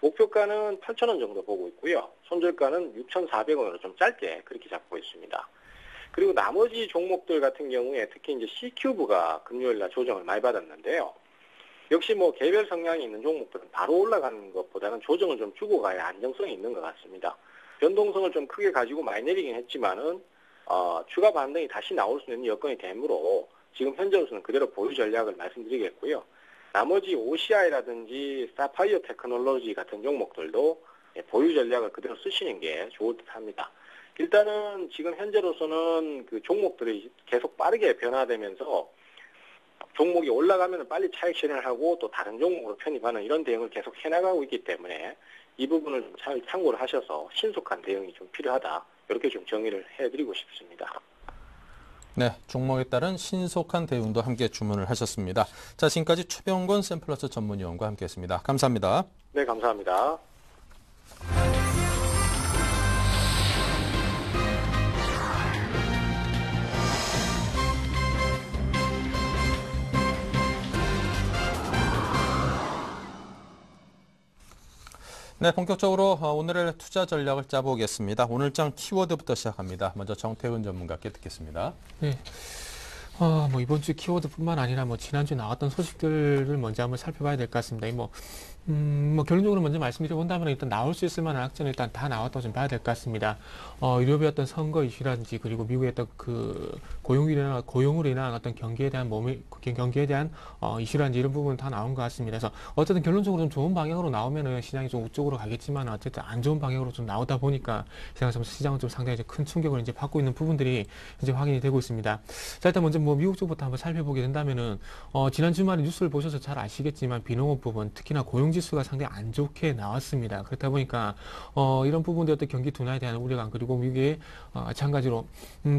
목표가는 8,000원 정도 보고 있고요. 손절가는 6,400원으로 좀 짧게 그렇게 잡고 있습니다. 그리고 나머지 종목들 같은 경우에 특히 이제 C큐브가 금요일 날 조정을 많이 받았는데요. 역시 뭐 개별 성향이 있는 종목들은 바로 올라가는 것보다는 조정을 좀 주고 가야 안정성이 있는 것 같습니다. 변동성을 좀 크게 가지고 많이 내리긴 했지만은 추가 반등이 다시 나올 수 있는 여건이 되므로 지금 현재로서는 그대로 보유 전략을 말씀드리겠고요. 나머지 OCI라든지 사파이어 테크놀로지 같은 종목들도 보유 전략을 그대로 쓰시는 게 좋을 듯 합니다. 일단은 지금 현재로서는 그 종목들이 계속 빠르게 변화되면서 종목이 올라가면 빨리 차익 실현을 하고 또 다른 종목으로 편입하는 이런 대응을 계속 해나가고 있기 때문에 이 부분을 좀 잘 참고를 하셔서 신속한 대응이 좀 필요하다. 이렇게 좀 정의를 해드리고 싶습니다. 네, 종목에 따른 신속한 대응도 함께 주문을 하셨습니다. 자, 지금까지 최병권 샘플러스 전문위원과 함께했습니다. 감사합니다. 네, 감사합니다. 네, 본격적으로 오늘의 투자 전략을 짜보겠습니다. 오늘장 키워드부터 시작합니다. 먼저 정태근 전문가께 듣겠습니다. 네. 뭐 이번 주 키워드뿐만 아니라 뭐 지난주에 나왔던 소식들을 먼저 한번 살펴봐야 될 것 같습니다. 뭐 결론적으로 먼저 말씀드려 본다면 일단 나올 수 있을 만한 악재는 일단 다 나왔다고 좀 봐야 될 것 같습니다. 유럽의 어떤 선거 이슈라든지 그리고 미국의 어떤 그 고용으로 인한 어떤 경기에 대한 이슈라든지 이런 부분은 다 나온 것 같습니다. 그래서 어쨌든 결론적으로 좀 좋은 방향으로 나오면은 시장이 좀 우쪽으로 가겠지만 어쨌든 안 좋은 방향으로 좀 나오다 보니까 시장은 좀 상당히 큰 충격을 이제 받고 있는 부분들이 이제 확인이 되고 있습니다. 자, 일단 먼저 뭐 미국 쪽부터 한번 살펴보게 된다면은 지난 주말에 뉴스를 보셔서 잘 아시겠지만 비농업 부분 특히나 고용지수가 상당히 안 좋게 나왔습니다. 그렇다 보니까 이런 부분들 어떤 경기 둔화에 대한 우려감 그리고 미국의 마찬가지로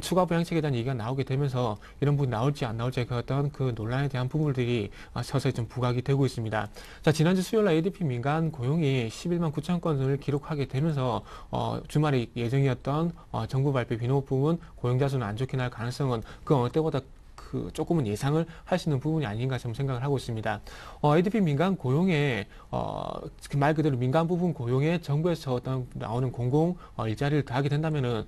추가 부양책에 대한 얘기가 나오게 되면서 이런 부분이 나올지 안 나올지 그 어떤 그 논란에 대한 부분들이 서서히 좀 부각이 되고 있습니다. 자, 지난주 수요일날 ADP 민간 고용이 11만 9천 건을 기록하게 되면서 주말에 예정이었던 정부 발표 비농업 부분 고용자 수는 안 좋게 날 가능성은 그 어느 때보다 조금은 예상을 할 수 있는 부분이 아닌가 좀 생각을 하고 있습니다. ADP 민간 고용에 말 그대로 민간 부분 고용에 정부에서 어떤 나오는 공공 일자리를 더하게 된다면은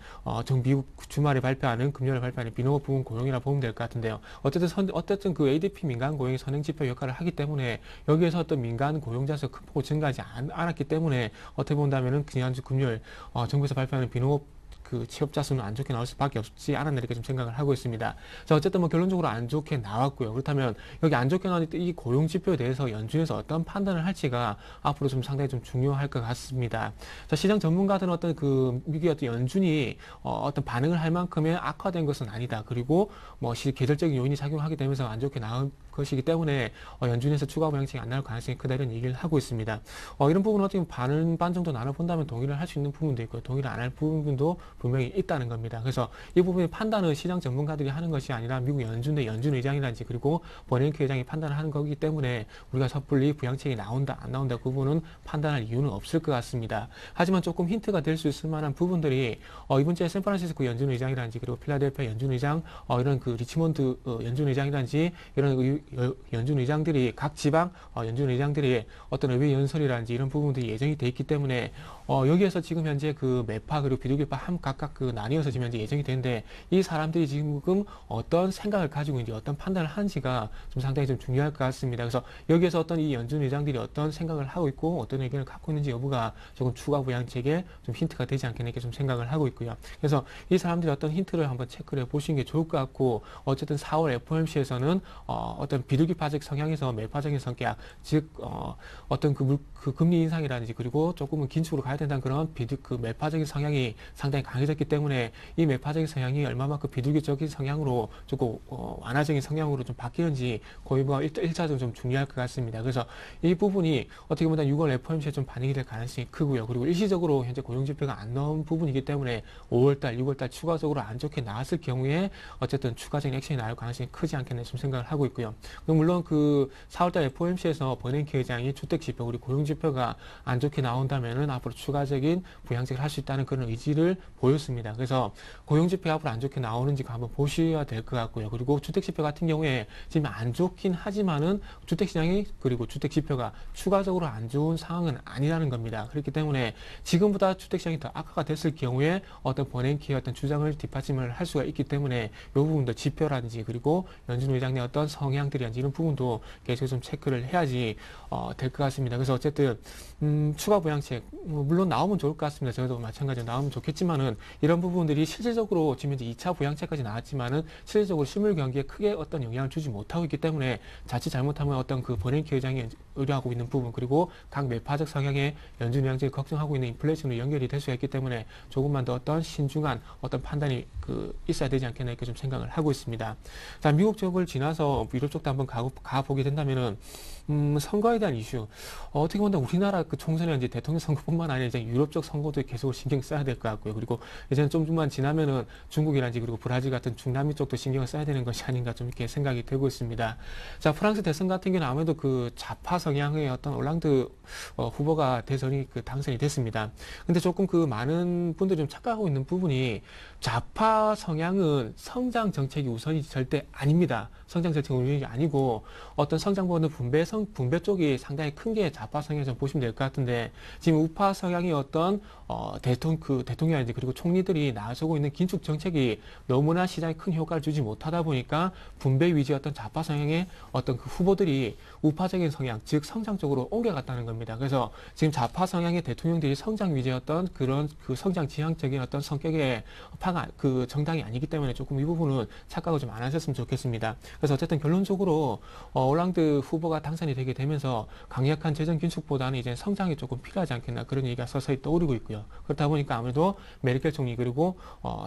미국 주말에 발표하는 금요일에 발표하는 비농업 부분 고용이라 보면 될 것 같은데요. 어쨌든 그 ADP 민간 고용이 선행 지표 역할을 하기 때문에 여기에서 어떤 민간 고용자 수가 큰 폭으로 증가하지 않았기 때문에 어떻게 본다면은 지난주 금요일 정부에서 발표하는 비농업 그 취업자 수는 안 좋게 나올 수밖에 없지 않았나 이렇게 좀 생각을 하고 있습니다. 자, 어쨌든 뭐 결론적으로 안 좋게 나왔고요. 그렇다면 여기 안 좋게 나온 이 고용 지표에 대해서 연준에서 어떤 판단을 할지가 앞으로 좀 상당히 좀 중요할 것 같습니다. 자, 시장 전문가들은 어떤 그 미국의 어떤 연준이 어떤 반응을 할 만큼의 악화된 것은 아니다. 그리고 뭐 계절적인 요인이 작용하게 되면서 안 좋게 나온 것이기 때문에 연준에서 추가 부양책이 안 나올 가능성이 크다 이런 얘기를 하고 있습니다. 이런 부분은 어떻게 반 정도 나눠본다면 동의를 할 수 있는 부분도 있고요. 동의를 안 할 부분도 분명히 있다는 겁니다. 그래서 이 부분의 판단은 시장 전문가들이 하는 것이 아니라 미국 연준 의장이라든지 그리고 버냉키 의장이 판단을 하는 거기 때문에 우리가 섣불리 부양책이 나온다 안 나온다 그 부분은 판단할 이유는 없을 것 같습니다. 하지만 조금 힌트가 될 수 있을 만한 부분들이 이번 주에 샌프란시스코 연준 의장이라든지 그리고 필라델피아 연준 의장 이런 그 리치몬드 연준 의장이라든지 이런 연준 의장들이 각 지방 연준 의장들이 어떤 의회 연설이라든지 이런 부분들이 예정이 돼 있기 때문에 여기에서 지금 현재 그 매파 그리고 비둘기파 각각 그 나뉘어서 지금 현재 예정이 되는데 이 사람들이 지금 어떤 생각을 가지고 있는지 어떤 판단을 하는지가 좀 상당히 좀 중요할 것 같습니다. 그래서 여기에서 어떤 이 연준 의장들이 어떤 생각을 하고 있고 어떤 의견을 갖고 있는지 여부가 조금 추가 부양책에 좀 힌트가 되지 않겠나 이렇게 좀 생각을 하고 있고요. 그래서 이 사람들이 어떤 힌트를 한번 체크를 해보시는 게 좋을 것 같고 어쨌든 4월 FOMC에서는 어떤 비둘기파적 성향에서 매파적인 성격 즉 어떤 그 금리 인상이라든지 그리고 조금은 긴축으로 가야 된다는 그런 그 매파적인 성향이 상당히 강해졌기 때문에 이 매파적인 성향이 얼마만큼 비둘기적인 성향으로 조금 완화적인 성향으로 좀 바뀌는지 거의가 1차적으로 좀 중요할 것 같습니다. 그래서 이 부분이 어떻게 보면 6월 FOMC에 좀 반영이 될 가능성이 크고요. 그리고 일시적으로 현재 고용지표가 안 나온 부분이기 때문에 5월달, 6월달 추가적으로 안 좋게 나왔을 경우에 어쨌든 추가적인 액션이 나올 가능성이 크지 않겠나 좀 생각을 하고 있고요. 물론 그 4월달 FOMC에서 버냉키 의장이 주택지표 그리고 고용지표가 안 좋게 나온다면은 앞으로 추가적인 부양책을 할 수 있다는 그런 의지를 보였습니다. 그래서 고용지표 앞으로 안 좋게 나오는지 한번 보셔야 될 것 같고요. 그리고 주택지표 같은 경우에 지금 안 좋긴 하지만은 주택시장이 그리고 주택지표가 추가적으로 안 좋은 상황은 아니라는 겁니다. 그렇기 때문에 지금보다 주택시장이 더 악화가 됐을 경우에 어떤 버냉키의 어떤 주장을 뒷받침을 할 수가 있기 때문에 이 부분도 지표라든지 그리고 연준 의장의 어떤 성향들이라든지 이런 부분도 계속 좀 체크를 해야지 될 것 같습니다. 그래서 어쨌든 추가 부양책 물론 나오면 좋을 것 같습니다. 저도 마찬가지로 나오면 좋겠지만은 이런 부분들이 실질적으로 지금 이제 2차 부양책까지 나왔지만은 실질적으로 실물 경기에 크게 어떤 영향을 주지 못하고 있기 때문에 자칫 잘못하면 어떤 그 버냉키 의장이 의뢰하고 있는 부분 그리고 각 매파적 성향의 연준 의장들이 걱정하고 있는 인플레이션으로 연결이 될 수가 있기 때문에 조금만 더 어떤 신중한 어떤 판단이 있어야 되지 않겠나 이렇게 좀 생각을 하고 있습니다. 자, 미국 쪽을 지나서 유럽 쪽도 한번 가보게 된다면은 선거에 대한 이슈 어떻게 보면 우리나라 그 총선에 이제 대통령 선거뿐만 아니라 이제 유럽 쪽 선거도 계속 신경 써야 될 것 같고요. 그리고 이제는 좀만 지나면은 중국이라든지 그리고 브라질 같은 중남미 쪽도 신경을 써야 되는 것이 아닌가 좀 이렇게 생각이 되고 있습니다. 자, 프랑스 대선 같은 경우는 아무래도 그 좌파 성향의 어떤 올랑드 후보가 대선이 당선이 됐습니다. 근데 조금 그 많은 분들이 좀 착각하고 있는 부분이 좌파 성향은 성장 정책이 우선이 절대 아닙니다. 성장 정책이 우선이 아니고 어떤 성장보다는 분배 쪽이 상당히 큰 게 좌파 성향 좀 보시면 될 것 같은데 지금 우파 성향이 어떤 대통령이라든지 그리고 총리들이 나서고 있는 긴축 정책이 너무나 시장에 큰 효과를 주지 못하다 보니까 분배 위주의 어떤 좌파 성향의 어떤 그 후보들이 우파적인 성향, 즉 성장 쪽으로 옮겨갔다는 겁니다. 그래서 지금 좌파 성향의 대통령들이 성장 위주의 어떤 그런 그 성장 지향적인 어떤 성격의 정당이 아니기 때문에 조금 이 부분은 착각을 좀 안 하셨으면 좋겠습니다. 그래서 어쨌든 결론적으로 올랑드 후보가 당선이 되게 되면서 강력한 재정 긴축보다는 이제 성장이 조금 필요하지 않겠나 그런 얘기가 서서히 떠오르고 있고요. 그렇다 보니까 아무래도 메르켈 총리 그리고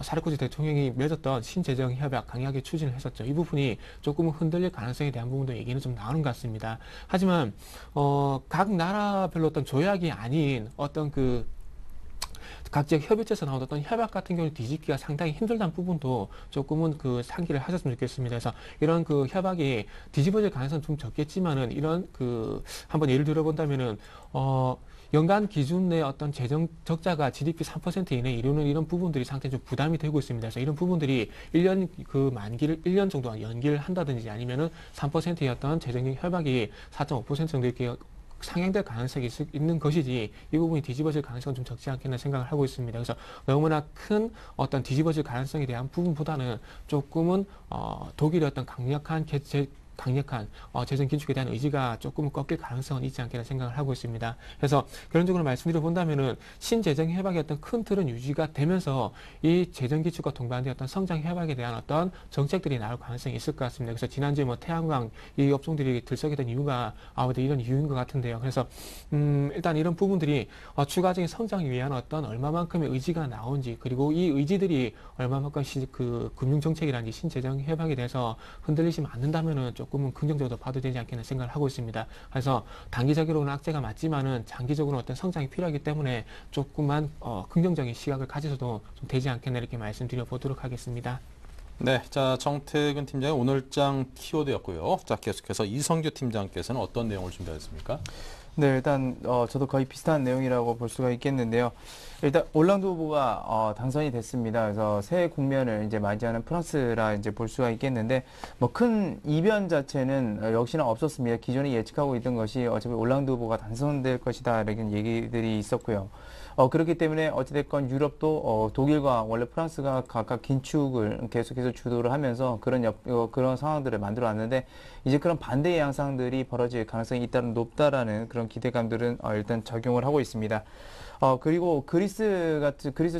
사르코지 대통령이 맺었던 신재정 협약 강하게 추진을 했었죠. 이 부분이 조금 흔들릴 가능성에 대한 부분도 얘기는 좀 나오는 것 같습니다. 하지만 각 나라별로 어떤 조약이 아닌 어떤 각지의 협의체에서 나온 어떤 협약 같은 경우는 뒤집기가 상당히 힘들다는 부분도 조금은 상기를 하셨으면 좋겠습니다. 그래서 이런 협약이 뒤집어질 가능성은 좀 적겠지만은 이런 한번 예를 들어본다면은 연간 기준 내 어떤 재정 적자가 GDP 3% 이내에 이루는 이런 부분들이 상당히 좀 부담이 되고 있습니다. 그래서 이런 부분들이 1년 만기를 1년 정도 연기를 한다든지 아니면은 3%의 어떤 재정적 협약이 4.5% 정도 이렇게 상향될 가능성이 있는 것이지 이 부분이 뒤집어질 가능성은 좀 적지 않겠나 생각을 하고 있습니다. 그래서 너무나 큰 어떤 뒤집어질 가능성에 대한 부분보다는 조금은 독일의 어떤 강력한 재정 긴축에 대한 의지가 조금 꺾일 가능성은 있지 않겠나 생각을 하고 있습니다. 그래서 결론적으로 말씀드려 본다면은 신재정 협약의 어떤 큰 틀은 유지가 되면서 이 재정 긴축과 동반된 어떤 성장 협약에 대한 어떤 정책들이 나올 가능성이 있을 것 같습니다. 그래서 지난주에 태양광 이 업종들이 들썩이 된 이유가 아무래도 이런 이유인 것 같은데요. 그래서 일단 이런 부분들이 추가적인 성장을 위한 어떤 얼마만큼의 의지가 나온지 그리고 이 의지들이 얼마만큼 금융 정책이라든지 신재정 협약에 대해서 흔들리시면 않는다면은 조금은 긍정적으로 봐도 되지 않겠나 생각을 하고 있습니다. 그래서 단기적으로는 악재가 맞지만은 장기적으로는 어떤 성장이 필요하기 때문에 조금만 긍정적인 시각을 가져서도 좀 되지 않겠나 이렇게 말씀드려 보도록 하겠습니다. 네, 자 정태근 팀장의 오늘장 키워드였고요. 자 계속해서 이성규 팀장께서는 어떤 내용을 준비하셨습니까? 네, 일단 저도 거의 비슷한 내용이라고 볼 수가 있겠는데요. 일단 올랑드 후보가 당선이 됐습니다. 그래서 새 국면을 이제 맞이하는 프랑스라 이제 볼 수가 있겠는데 뭐 큰 이변 자체는 역시나 없었습니다. 기존에 예측하고 있던 것이 어차피 올랑드 후보가 당선될 것이다 이런 얘기들이 있었고요. 그렇기 때문에 어찌됐건 유럽도 독일과 원래 프랑스가 각각 긴축을 계속해서 주도를 하면서 그런 상황들을 만들어 왔는데 이제 그런 반대의 양상들이 벌어질 가능성이 있다는 높다라는 그런 기대감들은 일단 적용을 하고 있습니다. 그리고 그리스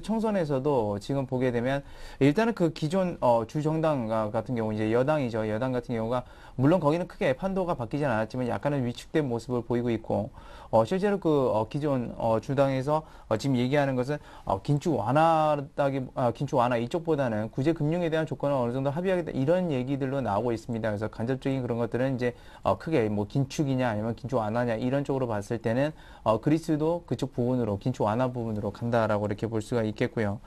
총선에서도 지금 보게 되면 일단은 그 기존 주정당 같은 경우 이제 여당이죠. 여당 같은 경우가 물론 거기는 크게 판도가 바뀌진 않았지만 약간은 위축된 모습을 보이고 있고 실제로 그 기존 주당에서 지금 얘기하는 것은 긴축 완화 이쪽보다는 구제 금융에 대한 조건을 어느 정도 합의하겠다 이런 얘기들로 나오고 있습니다. 그래서 간접적인 그런 것들은 이제 크게 뭐 긴축이냐 아니면 긴축 완화냐 이런 쪽으로 봤을 때는 그리스도 그쪽 부분으로 긴축 완화 부분으로 간다라고 이렇게 볼 수가 있겠고요.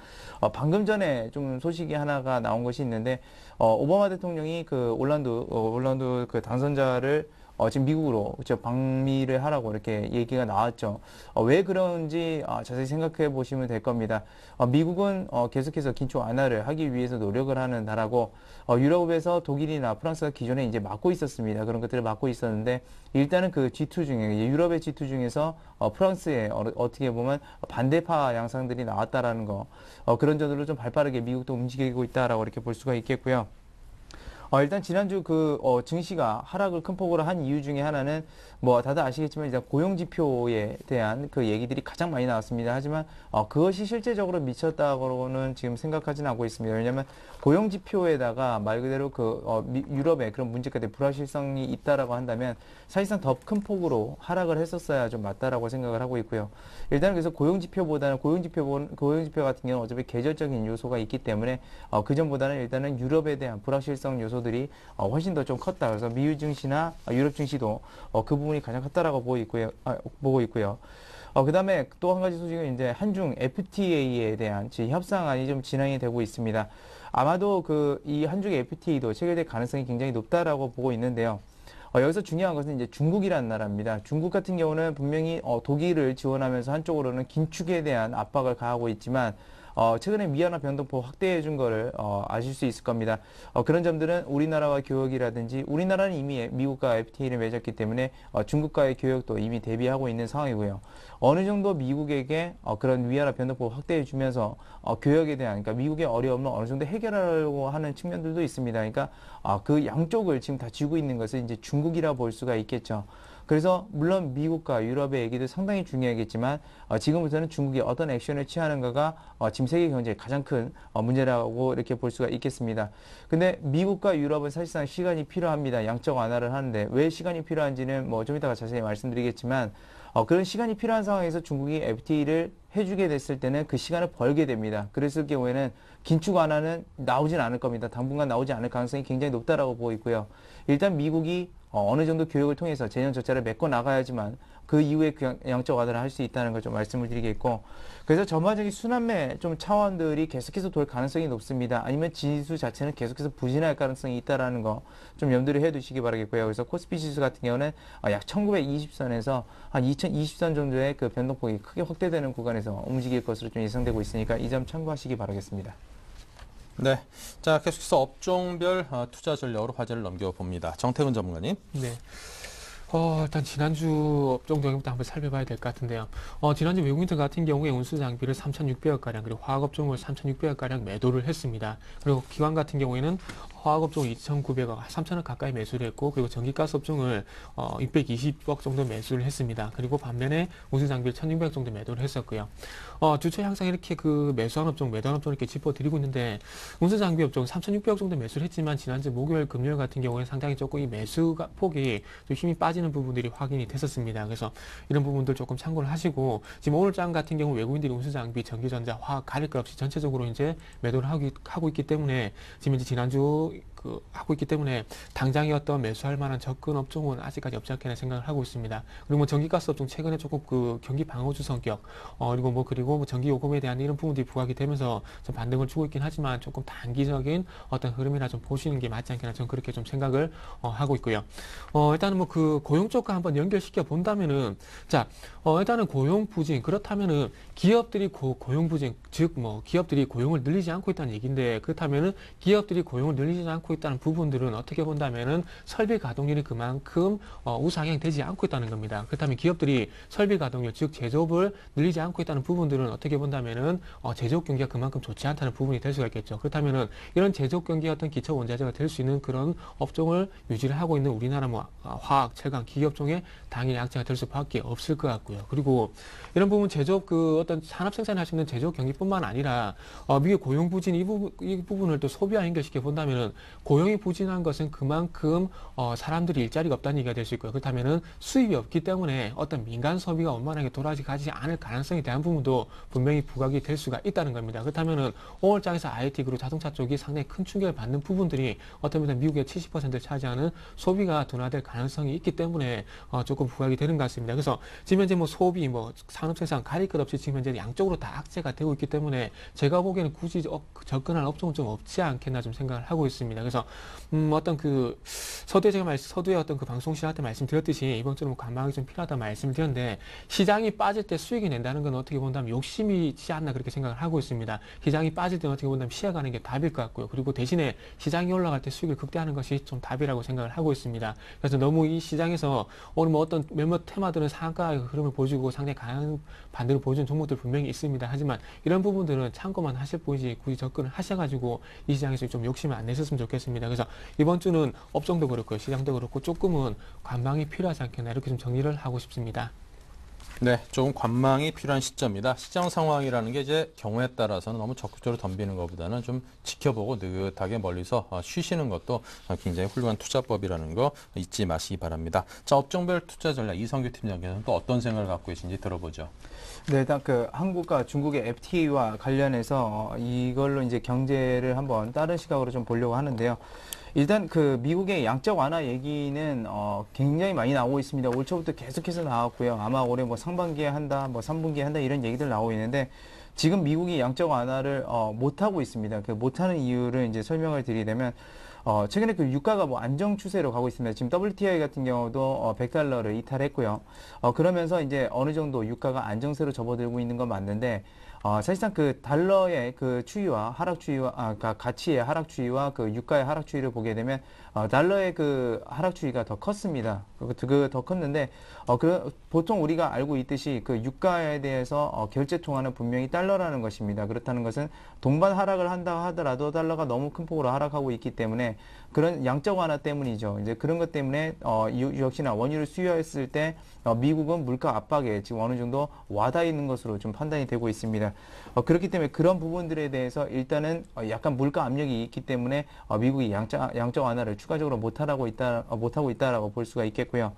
방금 전에 좀 소식이 하나가 나온 것이 있는데 오바마 대통령이 그 올란도 그 당선자를 지금 미국으로 방미를 하라고 이렇게 얘기가 나왔죠. 왜 그런지 자세히 생각해 보시면 될 겁니다. 미국은 계속해서 긴축 완화를 하기 위해서 노력을 하는 나라고 유럽에서 독일이나 프랑스가 기존에 이제 막고 있었습니다. 그런 것들을 막고 있었는데 일단은 그 G2 중에 유럽의 G2 중에서 프랑스에 어떻게 보면 반대파 양상들이 나왔다라는 거 그런 점들로 좀 발빠르게 미국도 움직이고 있다라고 이렇게 볼 수가 있겠고요. 일단 지난주 그 증시가 하락을 큰 폭으로 한 이유 중에 하나는 뭐 다들 아시겠지만 일단 고용 지표에 대한 그 얘기들이 가장 많이 나왔습니다. 하지만 그것이 실제적으로 미쳤다고는 지금 생각하지는 않고 있습니다. 왜냐하면 고용 지표에다가 말 그대로 그 유럽의 그런 문제가 불확실성이 있다라고 한다면 사실상 더 큰 폭으로 하락을 했었어야 좀 맞다라고 생각을 하고 있고요. 일단 그래서 고용 지표보다는 고용 지표 같은 경우는 어차피 계절적인 요소가 있기 때문에 그 전보다는 일단은 유럽에 대한 불확실성 요소들이 훨씬 더 좀 컸다. 그래서 미유 증시나 유럽 증시도 그 부분이 가장 컸다라고 보고 있고요. 그다음에 또 한 가지 소식은 이제 한중 FTA에 대한 협상안이 좀 진행이 되고 있습니다. 아마도 이 한중의 FTA도 체결될 가능성이 굉장히 높다라고 보고 있는데요. 여기서 중요한 것은 이제 중국이라는 나라입니다. 중국 같은 경우는 분명히 독일을 지원하면서 한쪽으로는 긴축에 대한 압박을 가하고 있지만 최근에 위안화 변동폭 확대해 준 거를 아실 수 있을 겁니다. 그런 점들은 우리나라와 교역이라든지 우리나라는 이미 미국과 FTA를 맺었기 때문에 중국과의 교역도 이미 대비하고 있는 상황이고요. 어느 정도 미국에게 그런 위안화 변동폭 확대해 주면서 교역에 대한 그러니까 미국의 어려움을 어느 정도 해결하려고 하는 측면들도 있습니다. 그러니까 그 양쪽을 지금 다 쥐고 있는 것은 이제 중국이라 볼 수가 있겠죠. 그래서 물론 미국과 유럽의 얘기도 상당히 중요하겠지만 지금부터는 중국이 어떤 액션을 취하는가가 지금 세계 경제의 가장 큰 문제라고 이렇게 볼 수가 있겠습니다. 근데 미국과 유럽은 사실상 시간이 필요합니다. 양적 완화를 하는데 왜 시간이 필요한지는 뭐 좀 이따가 자세히 말씀드리겠지만 그런 시간이 필요한 상황에서 중국이 FTA를 해주게 됐을 때는 그 시간을 벌게 됩니다. 그랬을 경우에는 긴축 완화는 나오진 않을 겁니다. 당분간 나오지 않을 가능성이 굉장히 높다라고 보고 있고요. 일단 미국이 어느 정도 교역을 통해서 재정 적자를 메꿔 나가야지만 그 이후에 그 양적 완화를 할 수 있다는 걸 좀 말씀을 드리겠고 그래서 전반적인 순환매 좀 차원들이 계속해서 돌 가능성이 높습니다. 아니면 지수 자체는 계속해서 부진할 가능성이 있다라는 거 좀 염두를 해두시기 바라겠고요. 그래서 코스피 지수 같은 경우는 약 1920선에서 한 2020선 정도의 그 변동폭이 크게 확대되는 구간에서 움직일 것으로 좀 예상되고 있으니까 이 점 참고하시기 바라겠습니다. 네, 자 계속해서 업종별 투자 전략으로 화제를 넘겨봅니다. 정태근 전문가님. 네. 일단 지난주 업종 동향부터 한번 살펴봐야 될 것 같은데요. 지난주 외국인들 같은 경우에 운수 장비를 3,600억가량 그리고 화학업종을 3,600억가량 매도를 했습니다. 그리고 기관 같은 경우에는 화학업종을 2,900억, 3,000억 가까이 매수를 했고 그리고 전기가스 업종을 620억 정도 매수를 했습니다. 그리고 반면에 운수 장비를 1,600억 정도 매도를 했었고요. 주초 향상 이렇게 그 매수한 업종, 매도한 업종 이렇게 짚어드리고 있는데 운수 장비 업종 3,600억 정도 매수를 했지만 지난주 목요일, 금요일 같은 경우에 상당히 조금 이 매수 폭이 좀 힘이 빠지는 부분들이 확인이 됐었습니다. 그래서 이런 부분들 조금 참고를 하시고 지금 오늘 장 같은 경우 외국인들이 운수 장비, 전기전자, 화학 가릴 것 없이 전체적으로 이제 매도를 하고 있기 때문에 지금 이제 지난주 하고 있기 때문에 당장에 어떤 매수할 만한 접근 업종은 아직까지 없지 않겠나 생각을 하고 있습니다. 그리고 뭐 전기가스 업종 최근에 조금 그 경기 방어주 성격, 그리고 뭐 전기 요금에 대한 이런 부분들이 부각이 되면서 좀 반등을 주고 있긴 하지만 조금 단기적인 어떤 흐름이나 좀 보시는 게 맞지 않겠나 저는 그렇게 좀 생각을 하고 있고요. 일단은 뭐 그 고용 쪽과 한번 연결시켜 본다면은 자, 일단은 고용 부진 그렇다면은 기업들이 고용 부진 즉 뭐 기업들이 고용을 늘리지 않고 있다는 얘기인데 그렇다면은 기업들이 고용을 늘리지 않고 있다는 부분들은 어떻게 본다면은 설비 가동률이 그만큼 우상향 되지 않고 있다는 겁니다. 그렇다면 기업들이 설비 가동률 즉 제조업을 늘리지 않고 있다는 부분들은 어떻게 본다면은 제조업 경기가 그만큼 좋지 않다는 부분이 될 수가 있겠죠. 그렇다면은 이런 제조업 경기의 어떤 기초 원자재가 될 수 있는 그런 업종을 유지를 하고 있는 우리나라 뭐 화학, 철강, 기업종에 당연히 약자가 될 수밖에 없을 것 같고요. 그리고 이런 부분 제조업 그 어떤 산업 생산을 할 수 있는 제조업 경기뿐만 아니라 미국 고용 부진 이 부분을 또 소비와 연결시켜 본다면은 고용이 부진한 것은 그만큼 사람들이 일자리가 없다는 얘기가 될 수 있고요. 그렇다면은 수입이 없기 때문에 어떤 민간 소비가 원만하게 돌아가지 않을 가능성에 대한 부분도 분명히 부각이 될 수가 있다는 겁니다. 그렇다면은 5월장에서 IT 그리고 자동차 쪽이 상당히 큰 충격을 받는 부분들이 어떤 면에서 미국의 70%를 차지하는 소비가 둔화될 가능성이 있기 때문에 조금 부각이 되는 것 같습니다. 그래서 지금 현재 뭐 소비, 뭐 산업 생산 가릴 것 없이 지금 현재 양쪽으로 다 악재가 되고 있기 때문에 제가 보기에는 굳이 접근할 업종은 좀 없지 않겠나 좀 생각을 하고 있습니다. 그래서 어떤 그 서두에 어떤 그 방송 시작 때 말씀드렸듯이 이번 주는 관망이 좀 필요하다 말씀을 드렸는데 시장이 빠질 때 수익이 낸다는 건 어떻게 본다면 욕심이지 않나 그렇게 생각을 하고 있습니다. 시장이 빠질 때는 어떻게 본다면 쉬어가는 게 답일 것 같고요. 그리고 대신에 시장이 올라갈 때 수익을 극대화하는 것이 좀 답이라고 생각을 하고 있습니다. 그래서 너무 이 시장에서 오늘 뭐 어떤 몇몇 테마들은 상한가의 흐름을 보여주고 상당히 강한 반대로 보여주는 종목들 분명히 있습니다. 하지만 이런 부분들은 참고만 하실 뿐이지 굳이 접근을 하셔가지고 이 시장에서 좀 욕심을 안 내셨으면 좋겠습니다. 그래서 이번 주는 업종도 그렇고 시장도 그렇고 조금은 관망이 필요하지 않겠나 이렇게 좀 정리를 하고 싶습니다. 네, 조금 관망이 필요한 시점이다. 시장 상황이라는 게 이제 경우에 따라서는 너무 적극적으로 덤비는 것보다는 좀 지켜보고 느긋하게 멀리서 쉬시는 것도 굉장히 훌륭한 투자법이라는 거 잊지 마시기 바랍니다. 자, 업종별 투자 전략 이성규 팀장께서는 또 어떤 생각을 갖고 계신지 들어보죠. 네, 일단 그 한국과 중국의 FTA와 관련해서 이걸로 이제 경제를 한번 다른 시각으로 좀 보려고 하는데요. 일단 그 미국의 양적 완화 얘기는 굉장히 많이 나오고 있습니다. 올 초부터 계속해서 나왔고요. 아마 올해 뭐 상반기에 한다, 뭐 3분기에 한다 이런 얘기들 나오고 있는데 지금 미국이 양적 완화를 못 하고 있습니다. 그 못하는 이유를 이제 설명을 드리자면 최근에 그 유가가 뭐 안정 추세로 가고 있습니다. 지금 WTI 같은 경우도 $100를 이탈했고요. 그러면서 이제 어느 정도 유가가 안정세로 접어들고 있는 건 맞는데 사실상 그 달러의 그 추이와 하락 추이와 그러니까 가치의 하락 추이와 그 유가의 하락 추이를 보게 되면 달러의 그 하락 추이가 더 컸습니다. 더 컸는데 보통 우리가 알고 있듯이 그 유가에 대해서 결제 통화는 분명히 달러라는 것입니다. 그렇다는 것은 동반 하락을 한다 하더라도 달러가 너무 큰 폭으로 하락하고 있기 때문에 그런 양적 완화 때문이죠. 이제 그런 것 때문에 역시나 원유를 수요했을 때 미국은 물가 압박에 지금 어느 정도 와닿아 있는 것으로 좀 판단이 되고 있습니다. 그렇기 때문에 그런 부분들에 대해서 일단은 약간 물가 압력이 있기 때문에 미국이 양적 완화를 추가적으로 못하고 있다라고 볼 수가 있겠고요.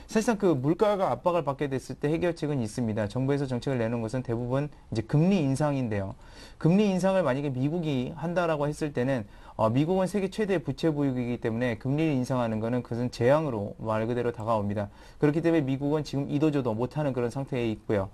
사실상 그 물가가 압박을 받게 됐을 때 해결책은 있습니다. 정부에서 정책을 내는 것은 대부분 이제 금리 인상인데요. 금리 인상을 만약에 미국이 한다라고 했을 때는 미국은 세계 최대 부채 보유국이기 때문에 금리를 인상하는 것은 그것은 재앙으로 말 그대로 다가옵니다. 그렇기 때문에 미국은 지금 이도저도 못하는 그런 상태에 있고요.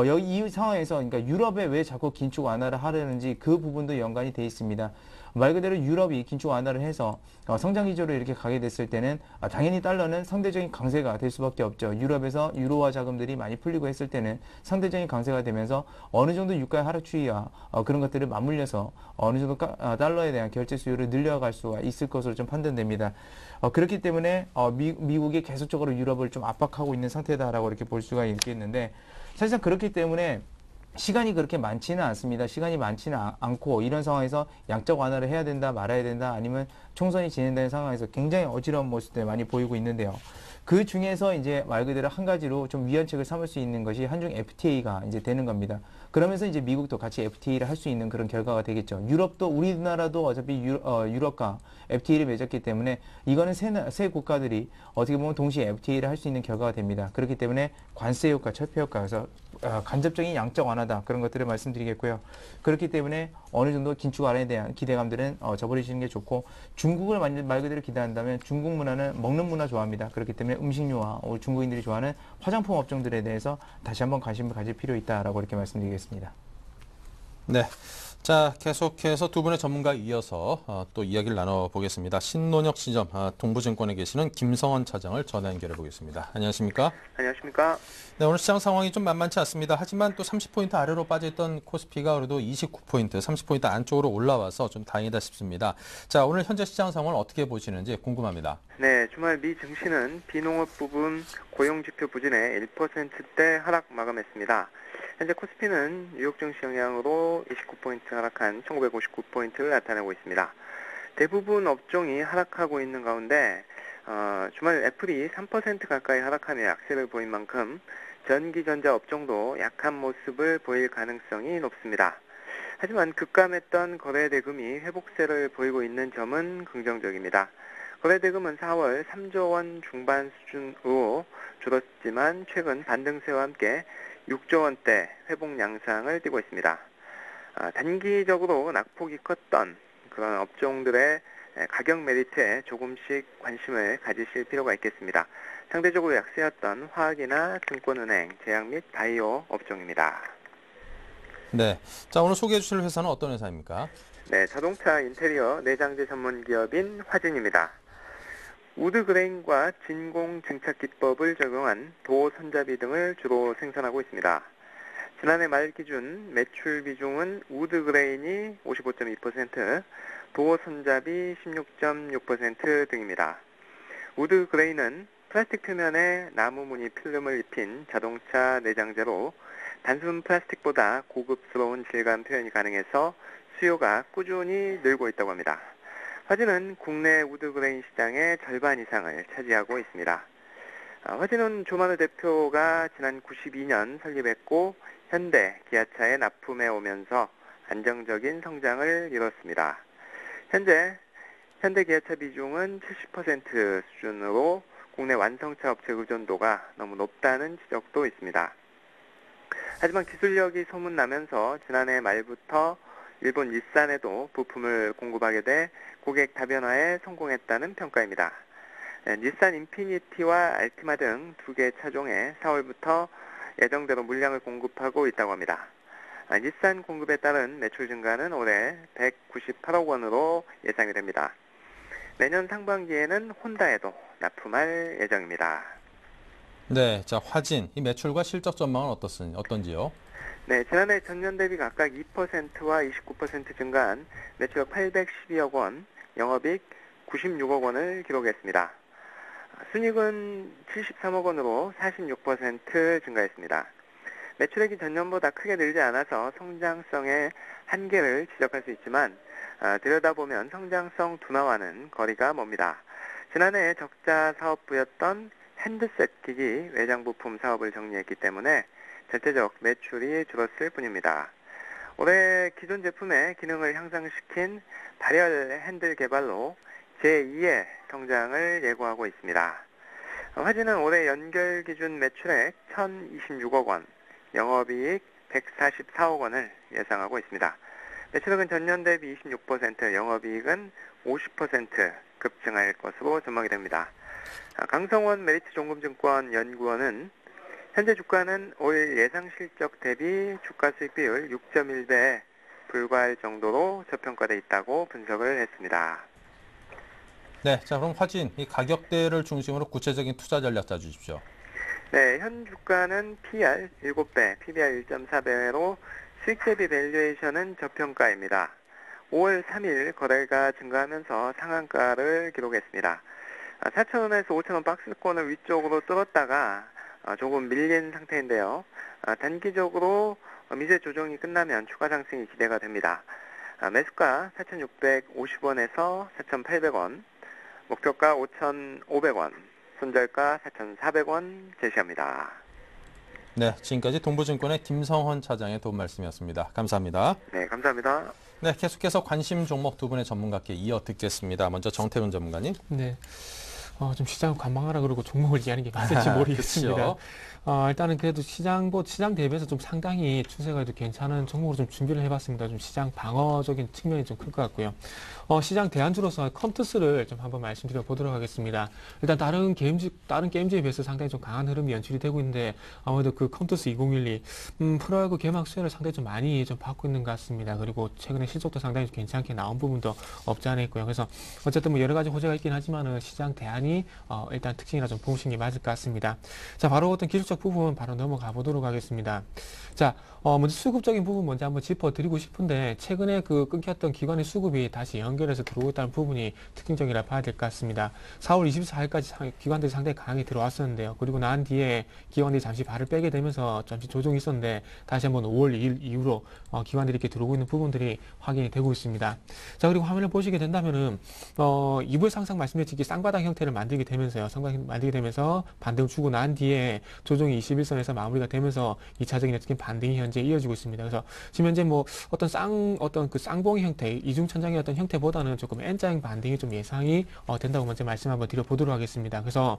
여기 이 상황에서 그러니까 유럽에 왜 자꾸 긴축 완화를 하려는지 그 부분도 연관이 돼 있습니다. 말 그대로 유럽이 긴축 완화를 해서 성장 기조로 이렇게 가게 됐을 때는 당연히 달러는 상대적인 강세가 될 수밖에 없죠. 유럽에서 유로화 자금들이 많이 풀리고 했을 때는 상대적인 강세가 되면서 어느 정도 유가의 하락 추이와 그런 것들을 맞물려서 어느 정도 달러에 대한 결제 수요를 늘려갈 수가 있을 것으로 좀 판단됩니다. 그렇기 때문에 미국이 계속적으로 유럽을 좀 압박하고 있는 상태다라고 이렇게 볼 수가 있겠는데 사실상 그렇기 때문에 시간이 그렇게 많지는 않습니다. 시간이 많지는 않고 이런 상황에서 양적 완화를 해야 된다 말아야 된다 아니면 총선이 진행되는 상황에서 굉장히 어지러운 모습들 많이 보이고 있는데요. 그 중에서 이제 말 그대로 한 가지로 좀 위헌책을 삼을 수 있는 것이 한중 FTA가 이제 되는 겁니다. 그러면서 이제 미국도 같이 FTA를 할 수 있는 그런 결과가 되겠죠. 유럽도 우리나라도 어차피 유럽과 FTA를 맺었기 때문에 이거는 세 국가들이 어떻게 보면 동시에 FTA를 할 수 있는 결과가 됩니다. 그렇기 때문에 관세 효과, 철폐 효과, 그래서 간접적인 양적 완화다 그런 것들을 말씀드리겠고요. 그렇기 때문에 어느 정도 긴축 완화에 대한 기대감들은 저버리시는 게 좋고 중국을 말 그대로 기대한다면 중국 문화는 먹는 문화 좋아합니다. 그렇기 때문에 음식료와 중국인들이 좋아하는 화장품 업종들에 대해서 다시 한번 관심을 가질 필요 있다라고 이렇게 말씀드리겠습니다. 네. 자, 계속해서 두 분의 전문가 이어서 또 이야기를 나눠보겠습니다. 신논혁 시점 동부증권에 계시는 김성원 차장을 전화 연결해 보겠습니다. 안녕하십니까? 안녕하십니까? 네, 오늘 시장 상황이 좀 만만치 않습니다. 하지만 또 30포인트 아래로 빠져있던 코스피가 그래도 29포인트, 30포인트 안쪽으로 올라와서 좀 다행이다 싶습니다. 자, 오늘 현재 시장 상황을 어떻게 보시는지 궁금합니다. 네, 주말 미 증시는 비농업 부분 고용지표 부진에 1%대 하락 마감했습니다. 현재 코스피는 뉴욕 증시 영향으로 29포인트 하락한 1959포인트를 나타내고 있습니다. 대부분 업종이 하락하고 있는 가운데 주말 애플이 3% 가까이 하락하며 약세를 보인 만큼 전기전자 업종도 약한 모습을 보일 가능성이 높습니다. 하지만 급감했던 거래대금이 회복세를 보이고 있는 점은 긍정적입니다. 거래대금은 4월 3조 원 중반 수준으로 줄었지만 최근 반등세와 함께 6조 원대 회복 양상을 띠고 있습니다. 단기적으로 낙폭이 컸던 그런 업종들의 가격 메리트에 조금씩 관심을 가지실 필요가 있겠습니다. 상대적으로 약세였던 화학이나 증권은행, 제약 및 바이오 업종입니다. 네. 자, 오늘 소개해 주실 회사는 어떤 회사입니까? 네, 자동차 인테리어 내장재 전문 기업인 화진입니다. 우드그레인과 진공 증착 기법을 적용한 도어 손잡이 등을 주로 생산하고 있습니다. 지난해 말 기준 매출 비중은 우드그레인이 55.2%, 도어 손잡이 16.6% 등입니다. 우드그레인은 플라스틱 표면에 나무 무늬 필름을 입힌 자동차 내장재로 단순 플라스틱보다 고급스러운 질감 표현이 가능해서 수요가 꾸준히 늘고 있다고 합니다. 화진은 국내 우드그레인 시장의 절반 이상을 차지하고 있습니다. 화진은 조만우 대표가 지난 92년 설립했고 현대, 기아차에 납품해 오면서 안정적인 성장을 이뤘습니다. 현재 현대 기아차 비중은 70% 수준으로 국내 완성차 업체 의존도가 너무 높다는 지적도 있습니다. 하지만 기술력이 소문나면서 지난해 말부터 일본 닛산에도 부품을 공급하게 돼 고객 다변화에 성공했다는 평가입니다. 닛산 인피니티와 알티마 등 2개 차종에 4월부터 예정대로 물량을 공급하고 있다고 합니다. 닛산 공급에 따른 매출 증가는 올해 198억 원으로 예상이 됩니다. 내년 상반기에는 혼다에도 납품할 예정입니다. 네, 자, 화진, 이 매출과 실적 전망은 어떤지요? 네, 지난해 전년 대비 각각 2%와 29% 증가한 매출액 812억 원, 영업이익 96억 원을 기록했습니다. 순이익은 73억 원으로 46% 증가했습니다. 매출액이 전년보다 크게 늘지 않아서 성장성의 한계를 지적할 수 있지만 들여다보면 성장성 둔화와는 거리가 멉니다. 지난해 적자 사업부였던 핸드셋 기기 외장 부품 사업을 정리했기 때문에 전체적 매출이 줄었을 뿐입니다. 올해 기존 제품의 기능을 향상시킨 발열 핸들 개발로 제2의 성장을 예고하고 있습니다. 화진은 올해 연결 기준 매출액 1,026억 원, 영업이익 144억 원을 예상하고 있습니다. 매출액은 전년 대비 26%, 영업이익은 50% 급증할 것으로 전망이 됩니다. 강성원 메리츠종금증권 연구원은 현재 주가는 올 예상 실적 대비 주가 수익 비율 6.1배에 불과할 정도로 저평가돼 있다고 분석을 했습니다. 네, 자, 그럼 화진, 이 가격대를 중심으로 구체적인 투자 전략 짜주십시오. 네, 현 주가는 PER 7배, PBR 1.4배로 수익 대비 밸류에이션은 저평가입니다. 5월 3일 거래가 증가하면서 상한가를 기록했습니다. 4,000원에서 5,000원 박스권을 위쪽으로 뚫었다가 조금 밀린 상태인데요. 단기적으로 미세 조정이 끝나면 추가 상승이 기대가 됩니다. 매수가 4,650원에서 4,800원, 목표가 5,500원, 손절가 4,400원 제시합니다. 네, 지금까지 동부증권의 김성원 차장의 도움 말씀이었습니다. 감사합니다. 네, 감사합니다. 네, 계속해서 관심 종목 두 분의 전문가께 이어 듣겠습니다. 먼저 정태훈 전문가님. 네. 좀 시장을 관망하라 그러고 종목을 이해하는 게 맞을지 모르겠습니다. 그렇죠. 일단은 그래도 시장 대비해서 좀 상당히 추세가 괜찮은 종목으로 좀 준비를 해봤습니다. 좀 시장 방어적인 측면이 좀 클 것 같고요. 시장 대안주로서 컴투스를 좀 한번 말씀드려 보도록 하겠습니다. 일단 다른 게임즈에 비해서 상당히 좀 강한 흐름이 연출이 되고 있는데 아무래도 그 컴투스 2012 프로야구 개막 수혜를 상당히 좀 많이 좀 받고 있는 것 같습니다. 그리고 최근에 실적도 상당히 좀 괜찮게 나온 부분도 없지 않아 있고요. 그래서 어쨌든 뭐 여러 가지 호재가 있긴 하지만은 시장 대안이 일단 특징이라 좀 보시는 게 맞을 것 같습니다. 자, 바로 어떤 기술적 부분 바로 넘어가 보도록 하겠습니다. 자, 먼저 수급적인 부분 먼저 한번 짚어드리고 싶은데 최근에 그 끊겼던 기관의 수급이 다시 연결해서 들어오고 있다는 부분이 특징적이라 봐야 될 것 같습니다. 4월 24일까지 기관들이 상당히 강하게 들어왔었는데요. 그리고 난 뒤에 기관들이 잠시 발을 빼게 되면서 잠시 조정이 있었는데 다시 한번 5월 2일 이후로 기관들이 이렇게 들어오고 있는 부분들이 확인이 되고 있습니다. 자, 그리고 화면을 보시게 된다면은 2부의 상승 말씀드렸듯이 쌍바닥 형태를 만들게 되면서요. 만들게 되면서 반등을 주고 난 뒤에 조정이 21선에서 마무리가 되면서 2차적인 반등이 현재 이어지고 있습니다. 그래서 지금 현재 뭐 어떤 그 쌍봉의 형태, 이중천장의 어떤 형태보다는 조금 N자형 반등이 좀 예상이 된다고 먼저 말씀 한번 드려보도록 하겠습니다. 그래서